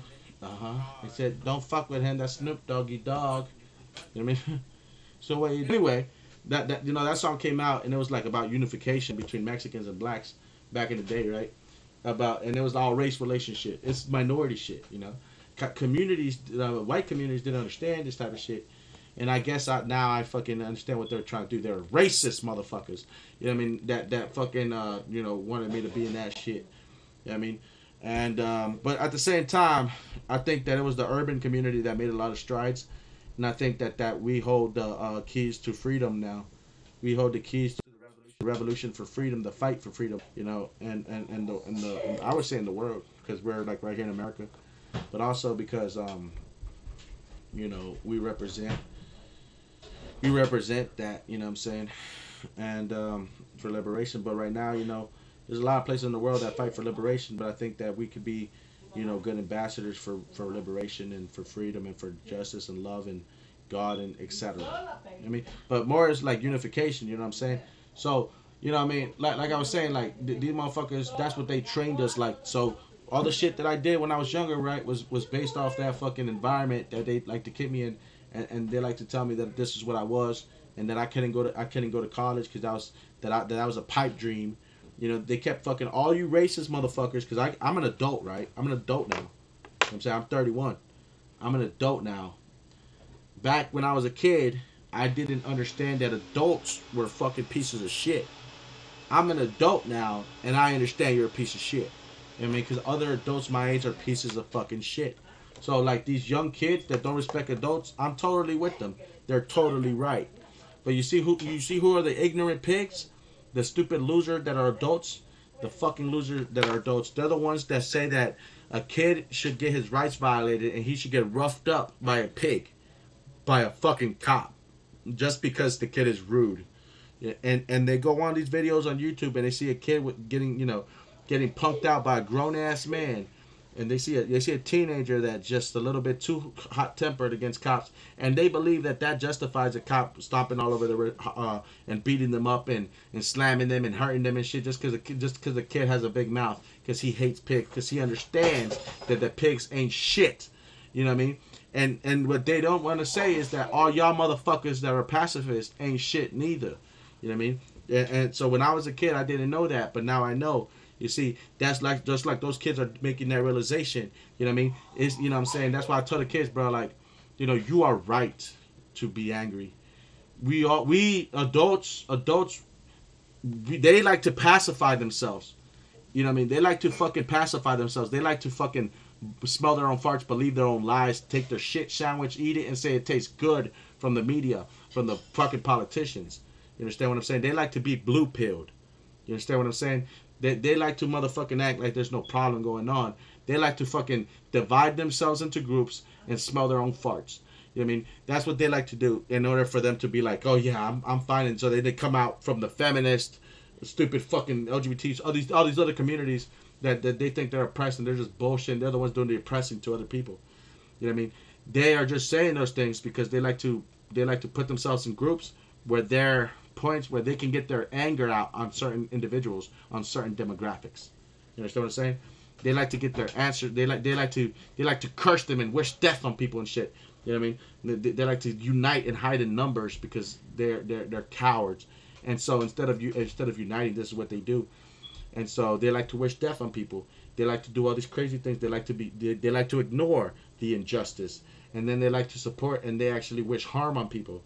They said, don't fuck with him. That's Snoop Doggy Dog. You know what I mean? So anyway, that song came out and it was like about unification between Mexicans and blacks back in the day, right? And it was all race relationship. It's minority shit, Communities, white communities didn't understand this type of shit. And I guess now I fucking understand what they're trying to do. They're racist motherfuckers. You know what I mean? That fucking wanted me to be in that shit. You know what I mean? And but at the same time, I think that it was the urban community that made a lot of strides, and I think that we hold the keys to freedom now. We hold the keys to the revolution for freedom, the fight for freedom. And I would say in the world, because we're like right here in America, but also because we represent that, you know what I'm saying, and for liberation. But right now, there's a lot of places in the world that fight for liberation, but I think that we could be, good ambassadors for liberation and for freedom and for justice and love and God and etc. I mean, but more is like unification, you know what I'm saying? So, you know what I mean? Like I was saying, like these motherfuckers, that's what they trained us like. So all the shit that I did when I was younger, right, was based off that fucking environment that they like to keep me in, and they like to tell me that this is what I was, and that I couldn't go to college because that was a pipe dream. They kept fucking all you racist motherfuckers, because I'm an adult, right? I'm an adult now. You know what I'm saying? I'm 31. I'm an adult now. Back when I was a kid, I didn't understand that adults were fucking pieces of shit. I'm an adult now, and I understand you're a piece of shit. You know what I mean? Because other adults my age are pieces of fucking shit. So, like, these young kids that don't respect adults, I'm totally with them. They're totally right. But you see who are the ignorant pigs? The stupid losers that are adults, the fucking losers that are adults. They're the ones that say that a kid should get his rights violated and he should get roughed up by a pig, by a fucking cop, just because the kid is rude. And they go on these videos on YouTube and they see a kid getting punked out by a grown ass man, and they see a teenager that's just a little bit too hot tempered against cops, and they believe that justifies a cop stomping all over the and beating them up and slamming them and hurting them and shit just because the kid has a big mouth, because he hates pigs, because he understands that the pigs ain't shit. You know what I mean? And what they don't want to say is that all y'all motherfuckers that are pacifists ain't shit neither. You know what I mean? And so when I was a kid, I didn't know that, but now I know. You see, that's like just like those kids are making that realization. You know what I mean? It's, you know what I'm saying? That's why I tell the kids, bro, like, you know, you are right to be angry. We adults, they like to pacify themselves. You know what I mean? They like to fucking pacify themselves. They like to fucking smell their own farts, believe their own lies, take their shit sandwich, eat it, and say it tastes good from the media, from the fucking politicians. You understand what I'm saying? They like to be blue pilled. You understand what I'm saying? They like to motherfucking act like there's no problem going on. They like to fucking divide themselves into groups and smell their own farts. You know what I mean? That's what they like to do in order for them to be like, oh yeah, I'm fine. And so they come out from the feminist, stupid fucking LGBTs, all these other communities that they think they're oppressed and they're just bullshit. They're the ones doing the oppressing to other people. You know what I mean? They are just saying those things because they like to put themselves in groups where their points where they can get their anger out on certain individuals, on certain demographics. You understand what I'm saying? They like to get their answer. They like to curse them and wish death on people and shit. You know what I mean? They like to unite and hide in numbers because they're cowards. And so instead of uniting, this is what they do. And so they like to wish death on people. They like to do all these crazy things. They like to ignore the injustice, and then they like to support and they actually wish harm on people.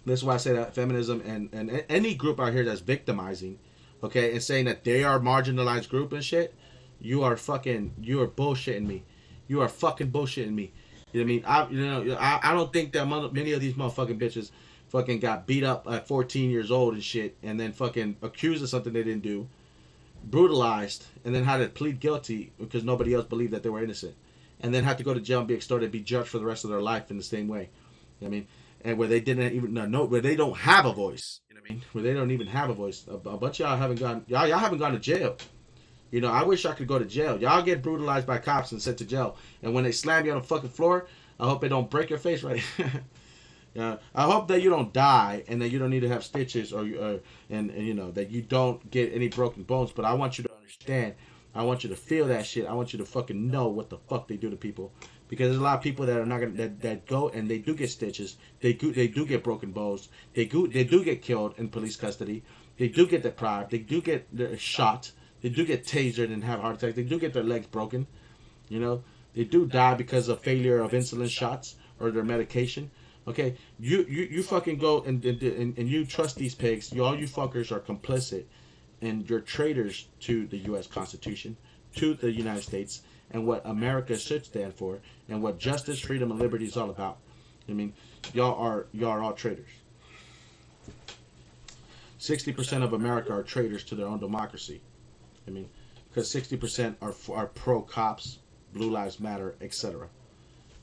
That's why I say that feminism and any group out here that's victimizing, okay, and saying that they are a marginalized group and shit, you are bullshitting me. You are fucking bullshitting me. You know what I mean? I don't think that many of these motherfucking bitches fucking got beat up at 14 years old and shit, and then fucking accused of something they didn't do, brutalized, and then had to plead guilty because nobody else believed that they were innocent, and then had to go to jail and be extorted, be judged for the rest of their life in the same way. You know what I mean? And where they didn't even know, where they don't have a voice. You know what I mean? Where they don't even have a voice. A bunch of y'all haven't gone to jail. You know, I wish I could go to jail. Y'all get brutalized by cops and sent to jail, and when they slam you on the fucking floor, I hope they don't break your face, right? I hope that you don't die and that you don't need to have stitches and you know that you don't get any broken bones. But I want you to understand. I want you to feel that shit. I want you to fucking know what the fuck they do to people, because there's a lot of people that are not gonna that go and they do get stitches. They do get broken bones. They do get killed in police custody. They do get deprived. They do get shot. They do get tasered and have heart attacks. They do get their legs broken. You know, they do die because of failure of insulin shots or their medication. Okay, you fucking go and you trust these pigs. All you fuckers are complicit, and you're traitors to the U.S. Constitution, to the United States, and what America should stand for, and what justice, freedom, and liberty is all about. I mean, y'all are all traitors. 60% of America are traitors to their own democracy. I mean, because 60% are pro cops, Blue Lives Matter, etc.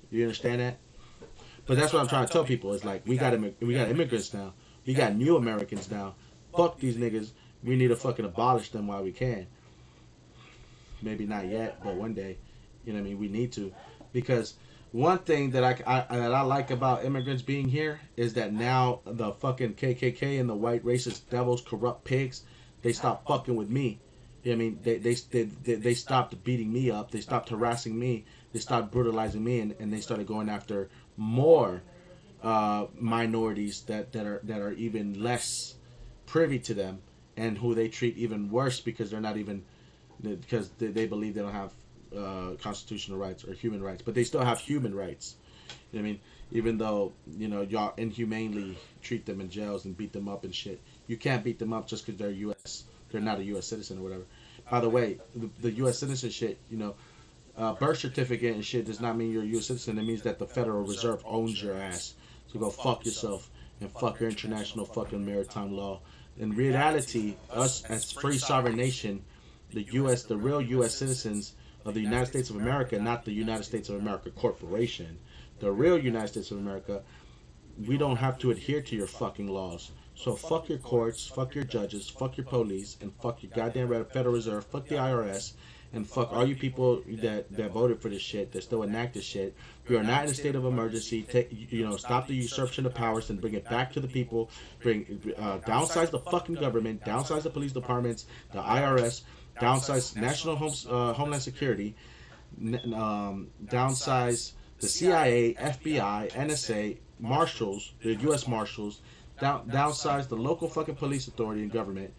You understand that? But that's what I'm trying to tell people. Is like we got immigrants now. We got new Americans now. Fuck these niggas. We need to fucking abolish them while we can. Maybe not yet, but one day. You know what I mean? We need to, because one thing that I like about immigrants being here is that now the fucking KKK and the white racist devils, corrupt pigs, they stop fucking with me. You know what I mean? They stopped beating me up. They stopped harassing me. They stopped brutalizing me, and they started going after more minorities that are even less privy to them, and who they treat even worse because they're not even, because they believe they don't have constitutional rights or human rights, but they still have human rights. You know what I mean? Even though, you know, y'all inhumanely treat them in jails and beat them up and shit, you can't beat them up just because they're U.S. They're not a U.S. citizen or whatever. By the way, the U.S. citizen shit, you know, birth certificate and shit does not mean you're a U.S. citizen. It means that the Federal Reserve owns your ass. So go fuck yourself and fuck your international fucking maritime law. In reality, us as free sovereign nation, the U.S., the real U.S. citizens of the United States of America, not the United States of America Corporation, the real United States of America, we don't have to adhere to your fucking laws. So fuck your courts, fuck your judges, fuck your police, and fuck your goddamn Federal Reserve, fuck the IRS, and fuck all you people that voted for this shit, that still enact this shit. We are not in a state of emergency. Stop the usurpation of powers and bring it back to the people. Downsize the fucking government, downsize the police departments, the IRS, downsize National Homeland Security, downsize the CIA, FBI, NSA, Marshals, the U.S. Marshals, downsize the local fucking police authority and government,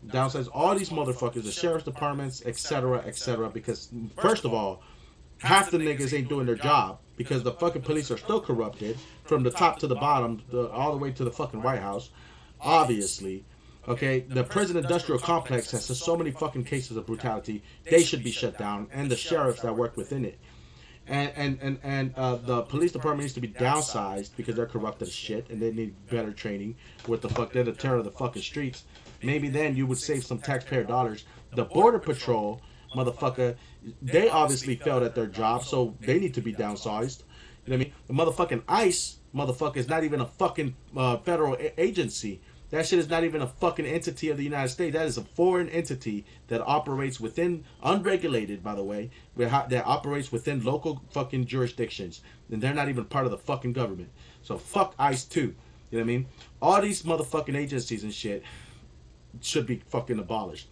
downsize all these motherfuckers, the sheriff's departments, etc., etc. Because first of all, half the niggas ain't doing their job because the fucking police are still corrupted from the top to the bottom, all the way to the fucking White House. Obviously, okay, the prison industrial complex has so many fucking cases of brutality. They should be shut down, and the sheriffs that work within it. And the police department needs to be downsized because they're corrupted as shit and they need better training. What the fuck? They're the terror of the fucking streets. Maybe then you would save some taxpayer dollars. The border patrol, motherfucker, they obviously failed at their job, so they need to be downsized. You know what I mean? The motherfucking ICE, motherfucker, is not even a fucking federal agency. That shit is not even a fucking entity of the United States. That is a foreign entity that operates within, unregulated, by the way, that operates within local fucking jurisdictions. And they're not even part of the fucking government. So fuck ICE too. You know what I mean? All these motherfucking agencies and shit should be fucking abolished.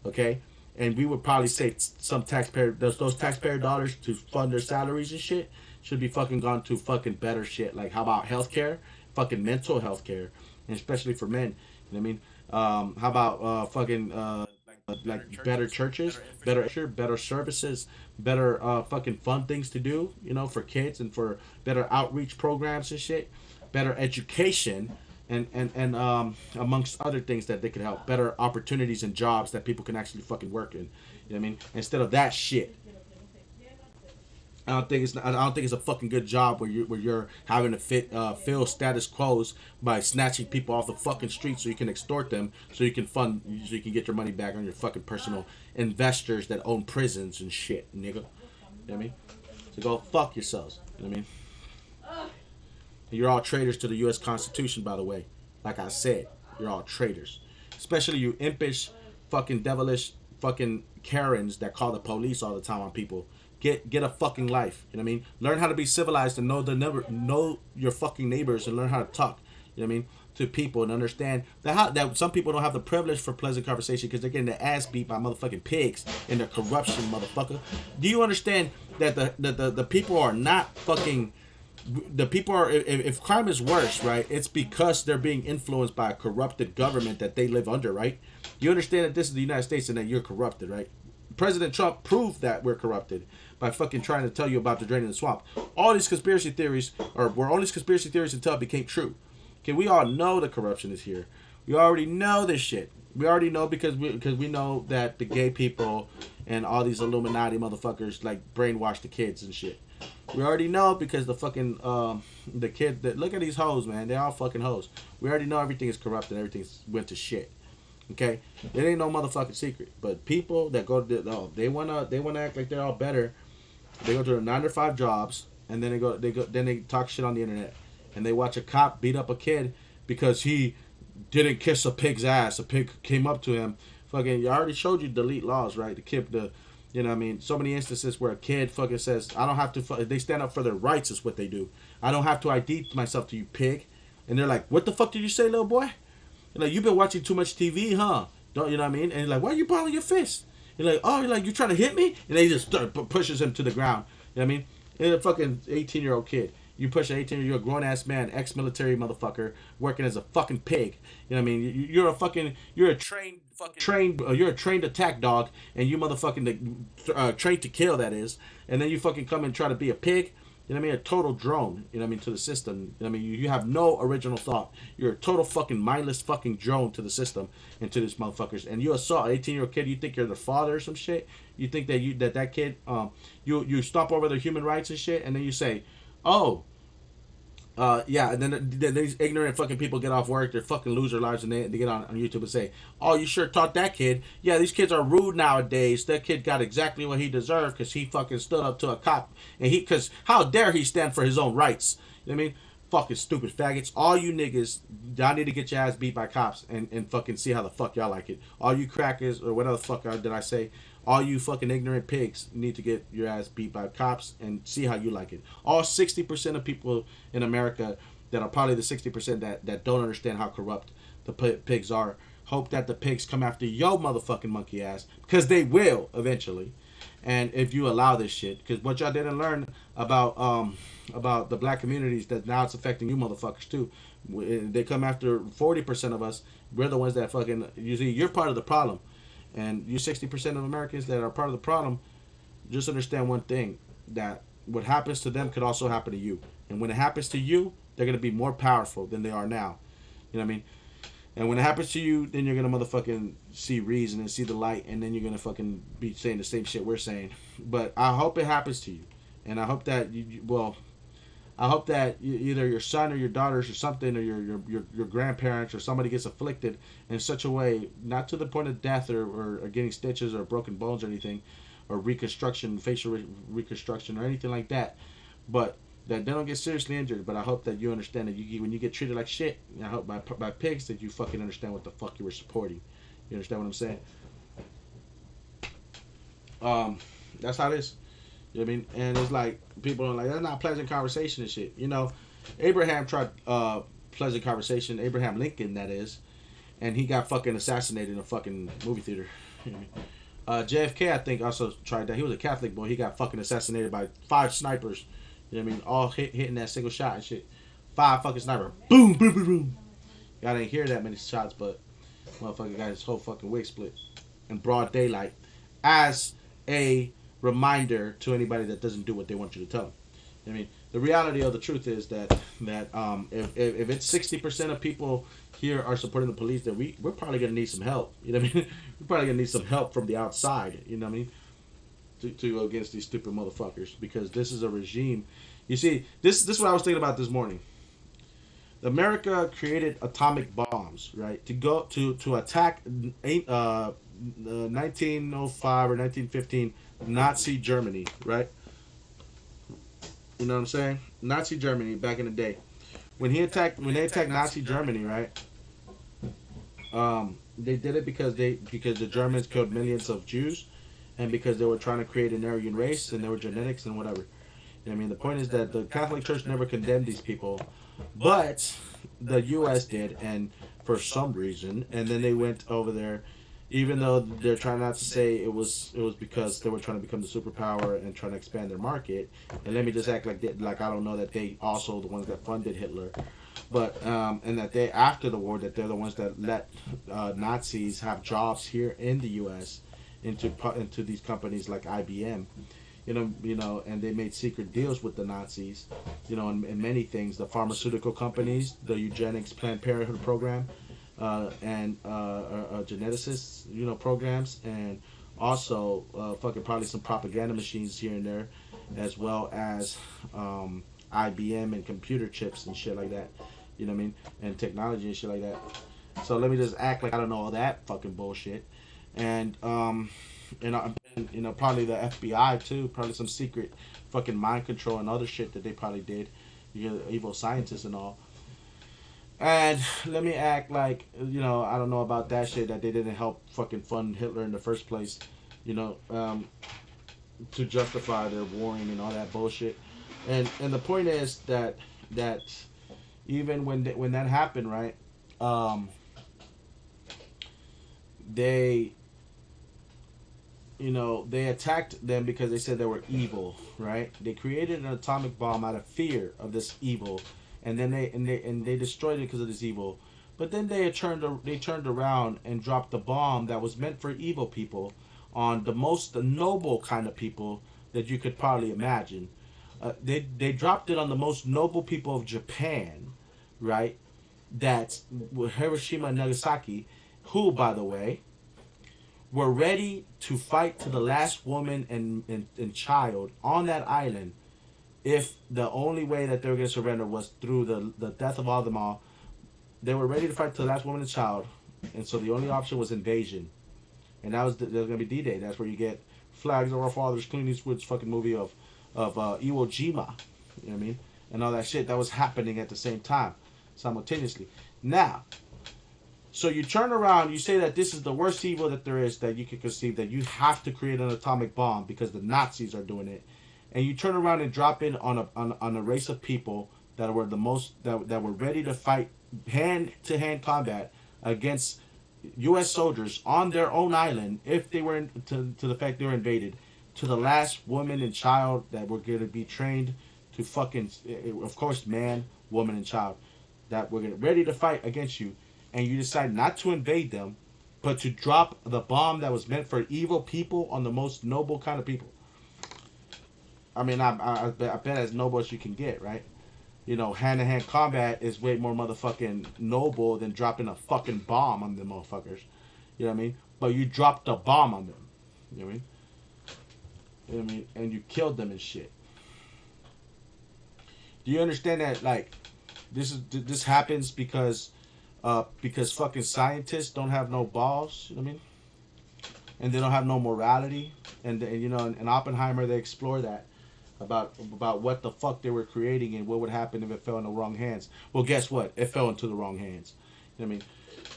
Okay? And we would probably save some taxpayer, those taxpayer dollars to fund their salaries and shit should be fucking gone to fucking better shit. Like, how about healthcare? Fucking mental healthcare. And especially for men, you know what I mean? How about like better churches, better services, better fucking fun things to do, you know, for kids and for better outreach programs and shit, better education, and amongst other things that they could help, better opportunities and jobs that people can actually fucking work in, you know what I mean? Instead of that shit. I don't think it's a fucking good job where you're having to fill status quos by snatching people off the fucking street so you can extort them so you can get your money back on your fucking personal investors that own prisons and shit, nigga. You know what I mean? So go fuck yourselves. You know what I mean? And you're all traitors to the U.S. Constitution, by the way. Like I said, you're all traitors. Especially you impish, fucking devilish, fucking Karens that call the police all the time on people. Get a fucking life. You know what I mean? Learn how to be civilized and know your fucking neighbors and learn how to talk. You know what I mean? To people and understand that some people don't have the privilege for pleasant conversation because they're getting their ass beat by motherfucking pigs and their corruption, motherfucker. Do you understand that the people are not fucking... The people are... If crime is worse, right? It's because they're being influenced by a corrupted government that they live under, right? You understand that this is the United States and that you're corrupted, right? President Trump proved that we're corrupted by fucking trying to tell you about the drain in the swamp. All these conspiracy theories, were all these conspiracy theories until it became true. Okay, we all know the corruption is here. We already know this shit. We already know because we know that the gay people and all these Illuminati motherfuckers like brainwash the kids and shit. We already know because the fucking the kid that look at these hoes, man. They're all fucking hoes. We already know everything is corrupt and everything's went to shit. Okay, it ain't no motherfucking secret. But people that go to they wanna act like they're all better. They go to their 9 to 5 jobs and then they talk shit on the internet and they watch a cop beat up a kid because he didn't kiss a pig's ass. A pig came up to him. Fucking, you already showed you delete laws, right? You know what I mean? So many instances where a kid fucking says, I don't have to, they stand up for their rights is what they do. I don't have to ID myself to you, pig. And they're like, what the fuck did you say, little boy? You're like, you've been watching too much TV, huh? Don't you know what I mean? And you're like, why are you balling your fist? You're like, oh, you're trying to hit me? And they just pushes him to the ground. You know what I mean? And a fucking 18-year-old kid. You push an 18-year-old, you're a grown-ass man, ex-military motherfucker, working as a fucking pig. You know what I mean? You're a trained attack dog, and you motherfucking trained to kill, that is. And then you fucking come and try to be a pig. You know what I mean? A total drone, you know what I mean, to the system. You know what I mean? You have no original thought. You're a total fucking mindless fucking drone to the system and to these motherfuckers. And you assault an 18-year-old kid, you think you're the father or some shit? You think that kid, you stomp over their human rights and shit, and then you say, oh, yeah, and then these ignorant fucking people get off work, they fucking lose their lives, and they get on YouTube and say, oh, you sure taught that kid. Yeah, these kids are rude nowadays. That kid got exactly what he deserved because he fucking stood up to a cop. And because how dare he stand for his own rights? You know what I mean? Fucking stupid faggots. All you niggas, y'all need to get your ass beat by cops and fucking see how the fuck y'all like it. All you crackers, or whatever the fuck did I say? All you fucking ignorant pigs need to get your ass beat by cops and see how you like it. All 60% of people in America that are probably the 60% that don't understand how corrupt the pigs are, hope that the pigs come after your motherfucking monkey ass, because they will eventually. And if you allow this shit, because what y'all didn't learn about the black communities, that now it's affecting you motherfuckers too. They come after 40% of us. We're the ones that fucking, you see, you're part of the problem, and you 60% of Americans that are part of the problem. Just understand one thing, that what happens to them could also happen to you, and when it happens to you, they're gonna be more powerful than they are now. You know what I mean? And when it happens to you, then you're gonna motherfucking see reason and see the light, and then you're gonna fucking be saying the same shit we're saying. But I hope it happens to you, and I hope that well, I hope that either your son or your daughters or something, or your grandparents or somebody gets afflicted in such a way, not to the point of death or getting stitches or broken bones or anything, or reconstruction, facial reconstruction or anything like that, but that they don't get seriously injured. But I hope that you understand that when you get treated like shit, I hope by pigs, that you fucking understand what the fuck you were supporting. You understand what I'm saying? That's how it is. You know what I mean? And it's like, people are like, that's not pleasant conversation and shit. You know, Abraham tried pleasant conversation. Abraham Lincoln, that is, and he got fucking assassinated in a fucking movie theater. You know what I mean? JFK, I think, also tried that. He was a Catholic boy. He got fucking assassinated by 5 snipers. You know what I mean? All hitting that single shot and shit. 5 fucking sniper. Boom, boom, boom, boom. Y'all didn't hear that many shots, but motherfucker got his whole fucking wig split in broad daylight, as a reminder to anybody that doesn't do what they want you to tell them. I mean, the reality of the truth is that if it's 60% of people here are supporting the police, then we're probably gonna need some help. You know what I mean? We're probably gonna need some help from the outside. You know what I mean? To go against these stupid motherfuckers, because this is a regime. You see, this is what I was thinking about this morning. America created atomic bombs, right? To attack 1905 or 1915 Nazi Germany, right? You know what I'm saying? Nazi Germany back in the day. When they attacked Nazi Germany, right? They did it because the Germans killed millions of Jews, and because they were trying to create an Aryan race, and they were genetics and whatever. You know what I mean, the point is that the Catholic Church never condemned these people, but the U.S. did, and for some reason, and then they went over there, even though they're trying not to say it was because they were trying to become the superpower and trying to expand their market. And let me just act like I don't know that they also the ones that funded Hitler, but and that they, after the war, that they're the ones that let Nazis have jobs here in the U.S. into these companies like IBM. And they made secret deals with the Nazis, in many things, the pharmaceutical companies, the eugenics, Planned Parenthood program, and geneticists, programs, and also fucking probably some propaganda machines here and there, as well as IBM and computer chips and shit like that, you know what I mean, and technology and shit like that. So let me just act like I don't know all that fucking bullshit, and probably the FBI too, probably some secret fucking mind control and other shit that they probably did, evil scientists and all. And let me act like, I don't know about that shit, that they didn't help fucking fund Hitler in the first place, you know, to justify their warring and all that bullshit. And the point is that even when that happened, right, they they attacked them because they said they were evil, right? They created an atomic bomb out of fear of this evil, and then they destroyed it because of this evil. But then they turned around and dropped the bomb that was meant for evil people on the noble kind of people that you could probably imagine. They dropped it on the most noble people of Japan, right? That's Hiroshima and Nagasaki, who, by the way, were ready to fight to the last woman and child on that island, if the only way that they were going to surrender was through the death of all them all. They were ready to fight to the last woman and child, and so the only option was invasion. And that was going to be D-Day. That's where you get Flags of Our Fathers, Clint Eastwood's fucking movie of Iwo Jima, you know what I mean? And all that shit that was happening at the same time, simultaneously. Now, so you turn around, you say that this is the worst evil that there is that you can conceive, that you have to create an atomic bomb because the Nazis are doing it, and you turn around and drop in on a race of people that were that were ready to fight hand to hand combat against U.S. soldiers on their own island if they were to the fact they were invaded. to the last woman and child that were going to be trained to fucking, of course, man, woman, and child that were ready to fight against you, and you decide not to invade them, but to drop the bomb that was meant for evil people on the most noble kind of people. I mean, I bet as noble as you can get, right? You know, hand to hand combat is way more motherfucking noble than dropping a fucking bomb on them motherfuckers. You know what I mean? But you dropped a bomb on them. You know what I mean? You know what I mean? And you killed them and shit. Do you understand that? Like, this happens because fucking scientists don't have no balls. You know what I mean? And they don't have no morality. And you know, in Oppenheimer, they explore that about what the fuck they were creating and what would happen if it fell in the wrong hands. Well, guess what? It fell into the wrong hands. You know what I mean?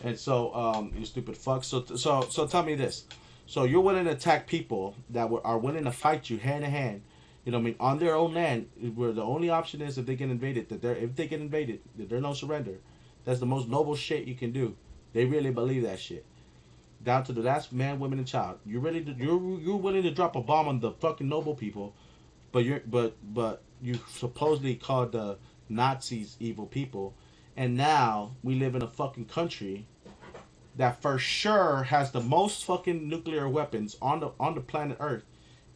And so, you stupid fuck. So tell me this. So you're willing to attack people that are willing to fight you hand to hand. You know what I mean? On their own land, where the only option is if they get invaded, if they get invaded, that there's no surrender. That's the most noble shit you can do. They really believe that shit. Down to the last man, woman, and child. You're willing to drop a bomb on the fucking noble people, but you supposedly called the Nazis evil people, and now we live in a fucking country that for sure has the most fucking nuclear weapons on the planet Earth,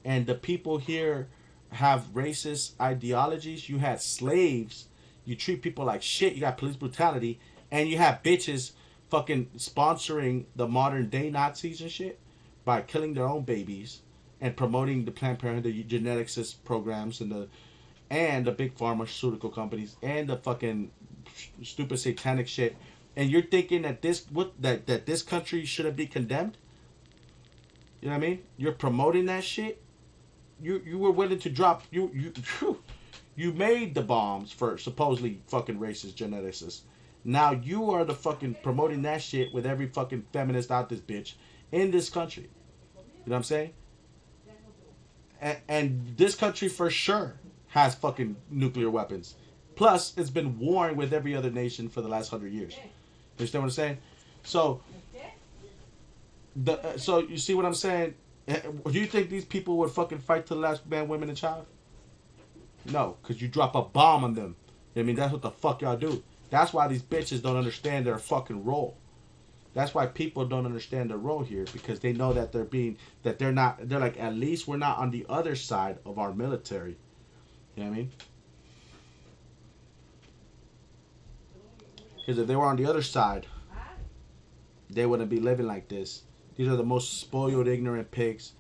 and the people here have racist ideologies. You had slaves. You treat people like shit. You got police brutality, and you have bitches fucking sponsoring the modern day Nazis and shit by killing their own babies and promoting the Planned Parenthood, the geneticist programs, and the big pharmaceutical companies and the fucking stupid satanic shit. And you're thinking that this country shouldn't be condemned? You know what I mean? You're promoting that shit. You were willing to drop you made the bombs for supposedly fucking racist geneticists. Now you are the fucking promoting that shit with every fucking feminist out this bitch in this country. You know what I'm saying? And this country for sure has fucking nuclear weapons. Plus, it's been warring with every other nation for the last 100 years. You understand what I'm saying? So, so you see what I'm saying? Do you think these people would fucking fight to the last man, women, and child? No, because you drop a bomb on them. I mean, that's what the fuck y'all do. That's why these bitches don't understand their fucking role. That's why people don't understand their role here, because they know that they're like, at least we're not on the other side of our military. You know what I mean? Because if they were on the other side, they wouldn't be living like this. These are the most spoiled, ignorant pigs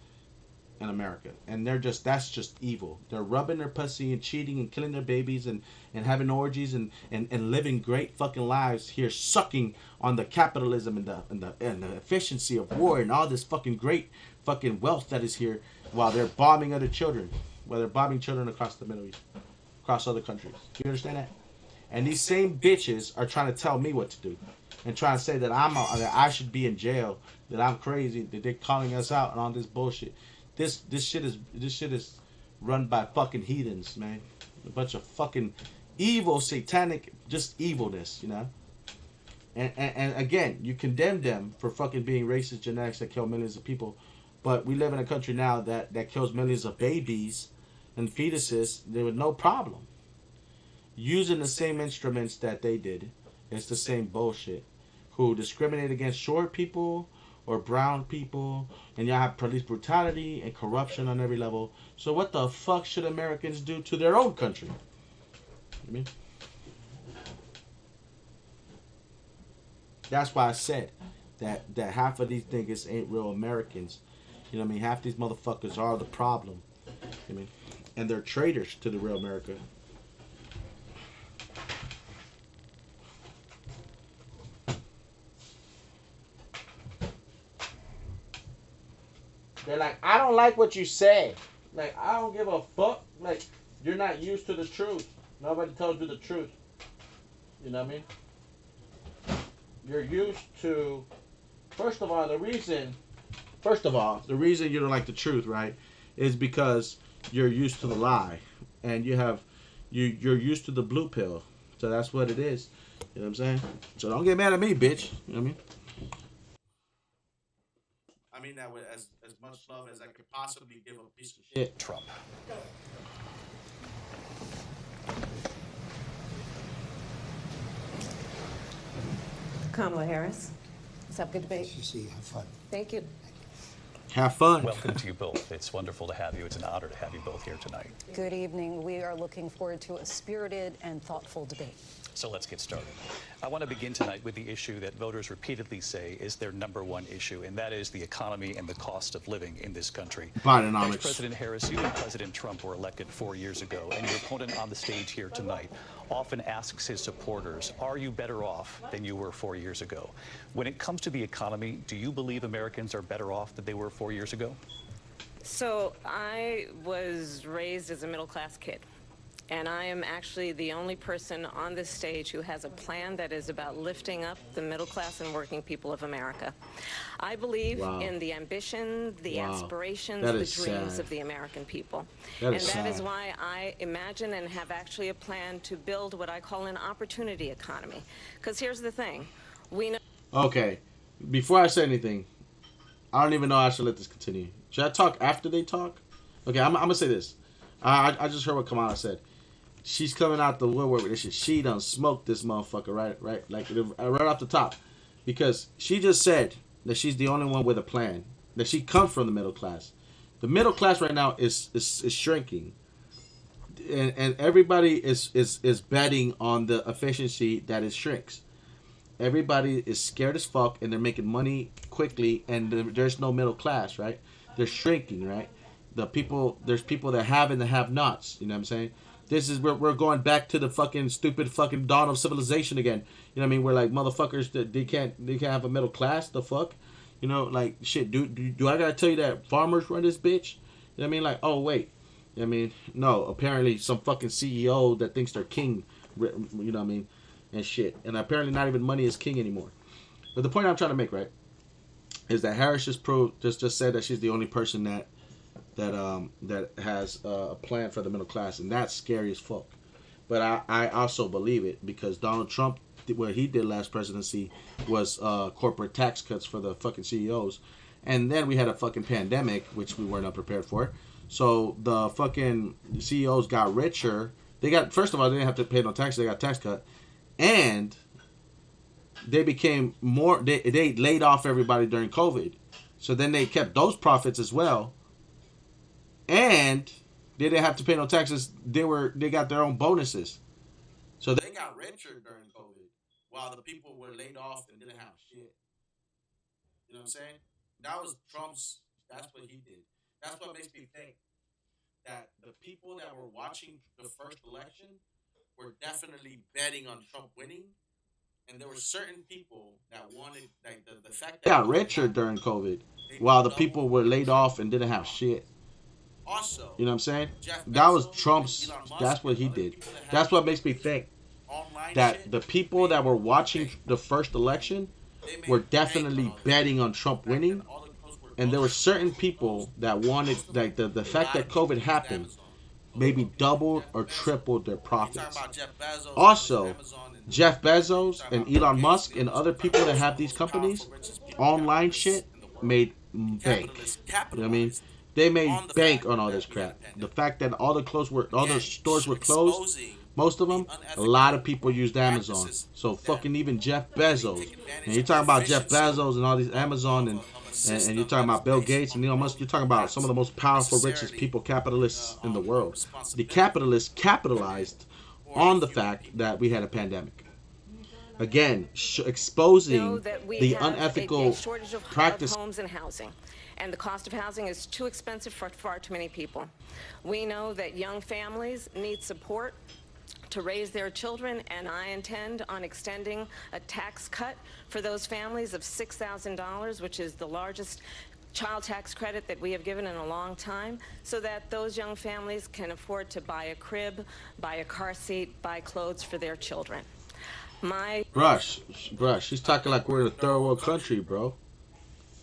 in America. And that's just evil. They're rubbing their pussy and cheating and killing their babies and having orgies and living great fucking lives here, sucking on the capitalism and the efficiency of war and all this fucking great fucking wealth that is here, while they're bombing other children. While they're bombing children across the Middle East, across other countries. Do you understand that? And these same bitches are trying to tell me what to do, and trying to say that that I should be in jail, that I'm crazy, that they're calling us out and all this bullshit. This shit is run by fucking heathens, man. A bunch of fucking evil, satanic, just evilness, you know. And again, you condemn them for fucking being racist genetics that kill millions of people, but we live in a country now that kills millions of babies and fetuses there with no problem. Using the same instruments that they did. It's the same bullshit. Who discriminate against short people or brown people, and y'all have police brutality and corruption on every level. So what the fuck should Americans do to their own country? You mean? That's why I said that half of these niggas ain't real Americans. You know what I mean? Half these motherfuckers are the problem. You know what I mean? And they're traitors to the real America. They're like, I don't like what you say. Like, I don't give a fuck. Like, you're not used to the truth. Nobody tells you the truth. You know what I mean? You're used to, first of all, the reason you don't like the truth, right, is because you're used to the lie. And you're used to the blue pill. So that's what it is. You know what I'm saying? So don't get mad at me, bitch. You know what I mean? mean that with as much love as I could possibly give a piece of shit. Trump. Kamala Harris. Let's have a good debate. You see, have fun. Thank you. Have fun. Welcome to you both. It's wonderful to have you. It's an honor to have you both here tonight. Good evening. We are looking forward to a spirited and thoughtful debate. So let's get started. I want to begin tonight with the issue that voters repeatedly say is their #1 issue, and that is the economy and the cost of living in this country. Bidenomics. Vice President Harris, you and President Trump were elected 4 years ago, and your opponent on the stage here tonight often asks his supporters, are you better off than you were 4 years ago? When it comes to the economy, do you believe Americans are better off than they were 4 years ago? So I was raised as a middle-class kid. And I am actually the only person on this stage who has a plan that is about lifting up the middle class and working people of America. I believe in the ambition, the aspirations, the dreams of the American people. That is why I imagine and have actually a plan to build what I call an opportunity economy. Because here's the thing. We know... Okay. Before I say anything, I don't even know I should let this continue. Should I talk after they talk? Okay, I'm going to say this. I just heard what Kamala said. She's coming out the woodwork with this shit. She done smoked this motherfucker, right? Like, right off the top. Because she just said that she's the only one with a plan. That she comes from the middle class. The middle class right now is shrinking. And everybody is betting on the efficiency that it shrinks. Everybody is scared as fuck, and they're making money quickly, and there's no middle class, right? They're shrinking, right? There's people that have and that have nots, you know what I'm saying? This is we're going back to the fucking stupid fucking dawn of civilization again. You know what I mean? We're like motherfuckers that they can't have a middle class. The fuck, you know? Like shit. Do I gotta tell you that farmers run this bitch? You know what I mean? Like oh wait, you know what I mean no. Apparently some fucking CEO that thinks they're king. You know what I mean? And shit. And apparently not even money is king anymore. But the point I'm trying to make, right, is that Harris just said that she's the only person that has a plan for the middle class, and that's scary as fuck. But I also believe it because Donald Trump, what he did last presidency was corporate tax cuts for the fucking CEOs, and then we had a fucking pandemic which we were not prepared for. So the fucking CEOs got richer. First of all, they didn't have to pay no taxes. They got tax cut, and they became more. They laid off everybody during COVID, so then they kept those profits as well. And they didn't have to pay no taxes. They got their own bonuses. So they got richer during COVID while the people were laid off and didn't have shit. You know what I'm saying? That was that's what he did. That's what makes me think that the people that were watching the first election were definitely betting on Trump winning. And there were certain people that wanted, like the fact that they got richer during COVID while the people were laid off and didn't have shit. Also, you know what I'm saying? That was Trump's. That's what he did. That's what makes me think that the people that were watching the first election were definitely betting on Trump winning, and there were certain people that wanted, like the fact that COVID happened, maybe doubled or tripled their profits. Also, Jeff Bezos and Elon Musk and other people that have these companies, online shit, made bank. You know what I mean? They made bank on all this crap. The fact that all the stores were closed, most of them, a lot of people used Amazon. So fucking even Jeff Bezos. And you're talking about Jeff Bezos and all these Amazon and you're talking about Bill Gates and Elon Musk. You're talking about some of the most powerful, richest people, capitalists in the world. The capitalists capitalized on the fact that we had a pandemic. Again, exposing the unethical practice. Homes and housing. And the cost of housing is too expensive for far too many people. We know that young families need support to raise their children, and I intend on extending a tax cut for those families of $6,000, which is the largest child tax credit that we have given in a long time, so that those young families can afford to buy a crib, buy a car seat, buy clothes for their children. Brush, she's talking like we're in a third world country, bro.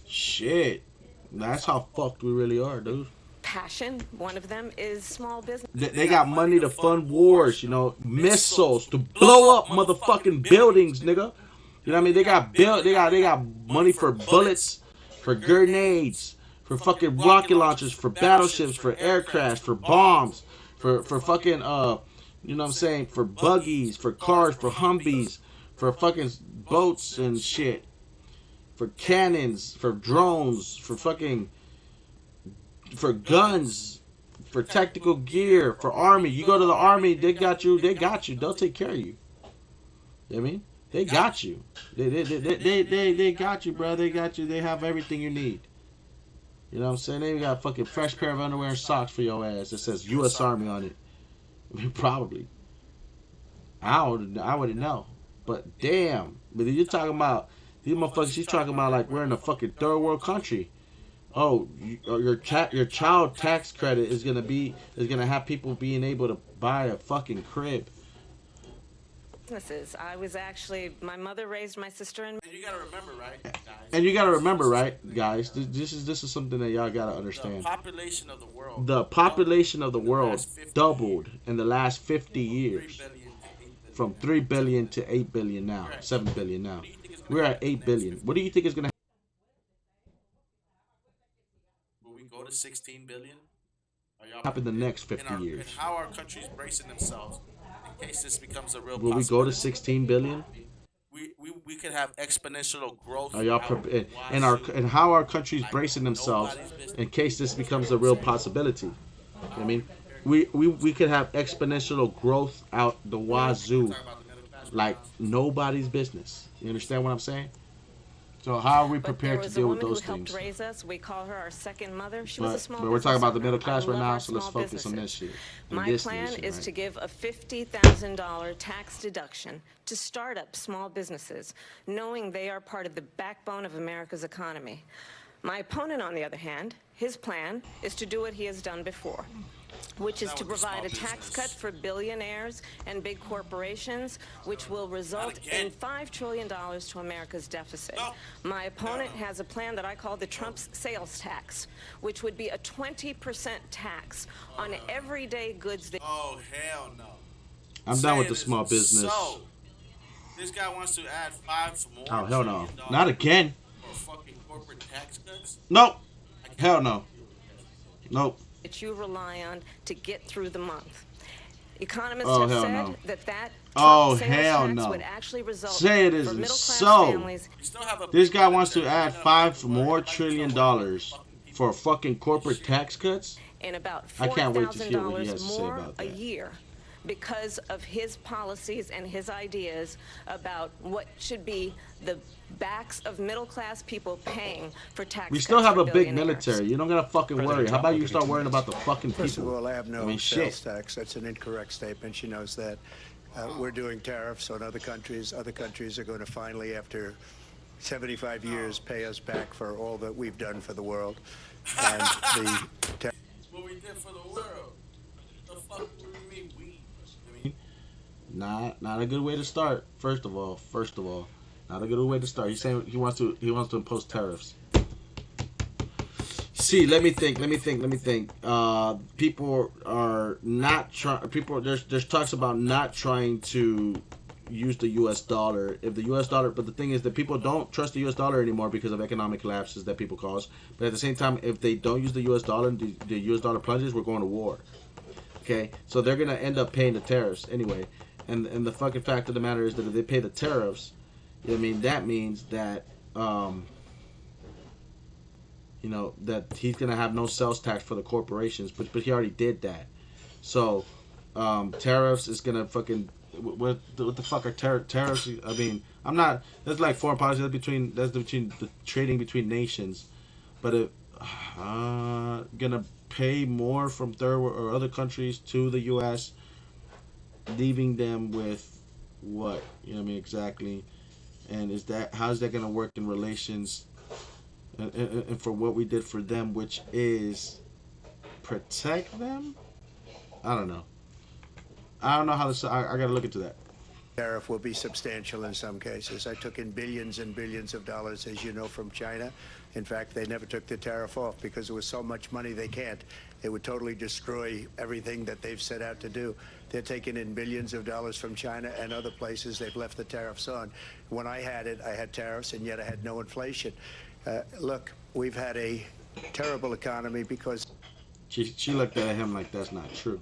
Shit. That's how fucked we really are, dude. Passion, one of them is small business. They got money to fund wars, you know, missiles to blow up motherfucking buildings, nigga. You know what I mean? They got money for bullets, for grenades, for fucking rocket launchers, for battleships, for aircrafts, for bombs, for fucking you know what I'm saying, for buggies, for cars, for Humvees, for fucking boats and shit, for cannons, for drones, for fucking, for guns, for tactical gear, for army. You go to the army, they got you. They'll take care of you. You know what I mean? They got you. They got you, bro. They got you. They have everything you need. You know what I'm saying? They got a fucking fresh pair of underwear and socks for your ass that says U.S. Army on it. Probably. I wouldn't know. But damn. But you're talking about, these motherfuckers, she's talking about like we're in a fucking third world country. Oh, your child tax credit is gonna have people being able to buy a fucking crib. I was actually, my mother raised my sister and you gotta remember, right, guys? And you gotta remember, right, guys? This is something that y'all gotta understand. The population of the world doubled in the last 50 years, from 3 billion to 8 billion now, 7 billion now. We're at 8 billion. What do you think is gonna go to 16 billion? happen in the next 50 years? And how are countries bracing themselves in case this becomes a real Will we go to 16 billion? We could have exponential growth. Are y'all prepared? And how are countries bracing themselves in case this becomes a real possibility? I mean, we could have exponential growth out the wazoo, like nobody's business. You understand what I'm saying? So how are we prepared to deal with those things? Raise us. We call her our second mother. She was a small but we're talking about the middle class right now, so let's focus on this shit. My plan is to give a $50,000 tax deduction to startup small businesses, knowing they are part of the backbone of America's economy. My opponent, on the other hand, his plan is to do what he has done before, which is to provide a tax cut for billionaires and big corporations, which will result in $5 trillion to America's deficit. My opponent has a plan that I call the Trump's sales tax, which would be a 20% tax on everyday goods. Oh, hell no. I'm done with the small business. So, this guy wants to add 5 more. Oh, hell no. Not again. For fucking corporate tax cuts? Nope. Hell no. Nope. That you rely on to get through the month. Economists have said that Trump sales tax would actually result Say it isn't so. Families. This guy wants to add $5 more trillion for fucking corporate tax cuts. And about I can't wait to hear what he has to say more about that. a year, because of his policies and his ideas about what should be the backs of middle-class people paying for tax. We still have a big military. You don't gotta fucking worry. How about you start worrying about the fucking people? First of all, I have no sales shit. tax. That's an incorrect statement. She knows that. We're doing tariffs on other countries. Other countries are going to finally, after 75 years, pay us back for all that we've done for the world. And the what we did for the world. The fuck do you mean we? Not a good way to start. First of all, not a good way to start. He's saying he wants to impose tariffs. See, let me think. People are not trying. There's talks about not trying to use the U.S. dollar. If the U.S. dollar, but the thing is that people don't trust the U.S. dollar anymore because of economic collapses that people cause. But at the same time, if they don't use the U.S. dollar and the U.S. dollar plunges, we're going to war. Okay, so they're gonna end up paying the tariffs anyway. And the fucking fact of the matter is that if they pay the tariffs, I mean, that means that you know, that he's gonna have no sales tax for the corporations, but he already did that. So tariffs is gonna fucking what the fuck are tariffs? I mean, I'm not. That's like foreign policy. That's between the trading between nations, but it gonna pay more from third or other countries to the U.S., leaving them with what? You know what I mean, exactly. And how's that gonna work in relations and for what we did for them, which is protect them? I don't know how this. I gotta look into that. tariff will be substantial in some cases. I took in billions and billions of dollars, as you know, from China. In fact, they never took the tariff off because there was so much money they can't. It would totally destroy everything that they've set out to do. They're taking in billions of dollars from China and other places. They've left the tariffs on. When I had it, I had tariffs, and yet I had no inflation. Look, we've had a terrible economy because She looked at him like that's not true.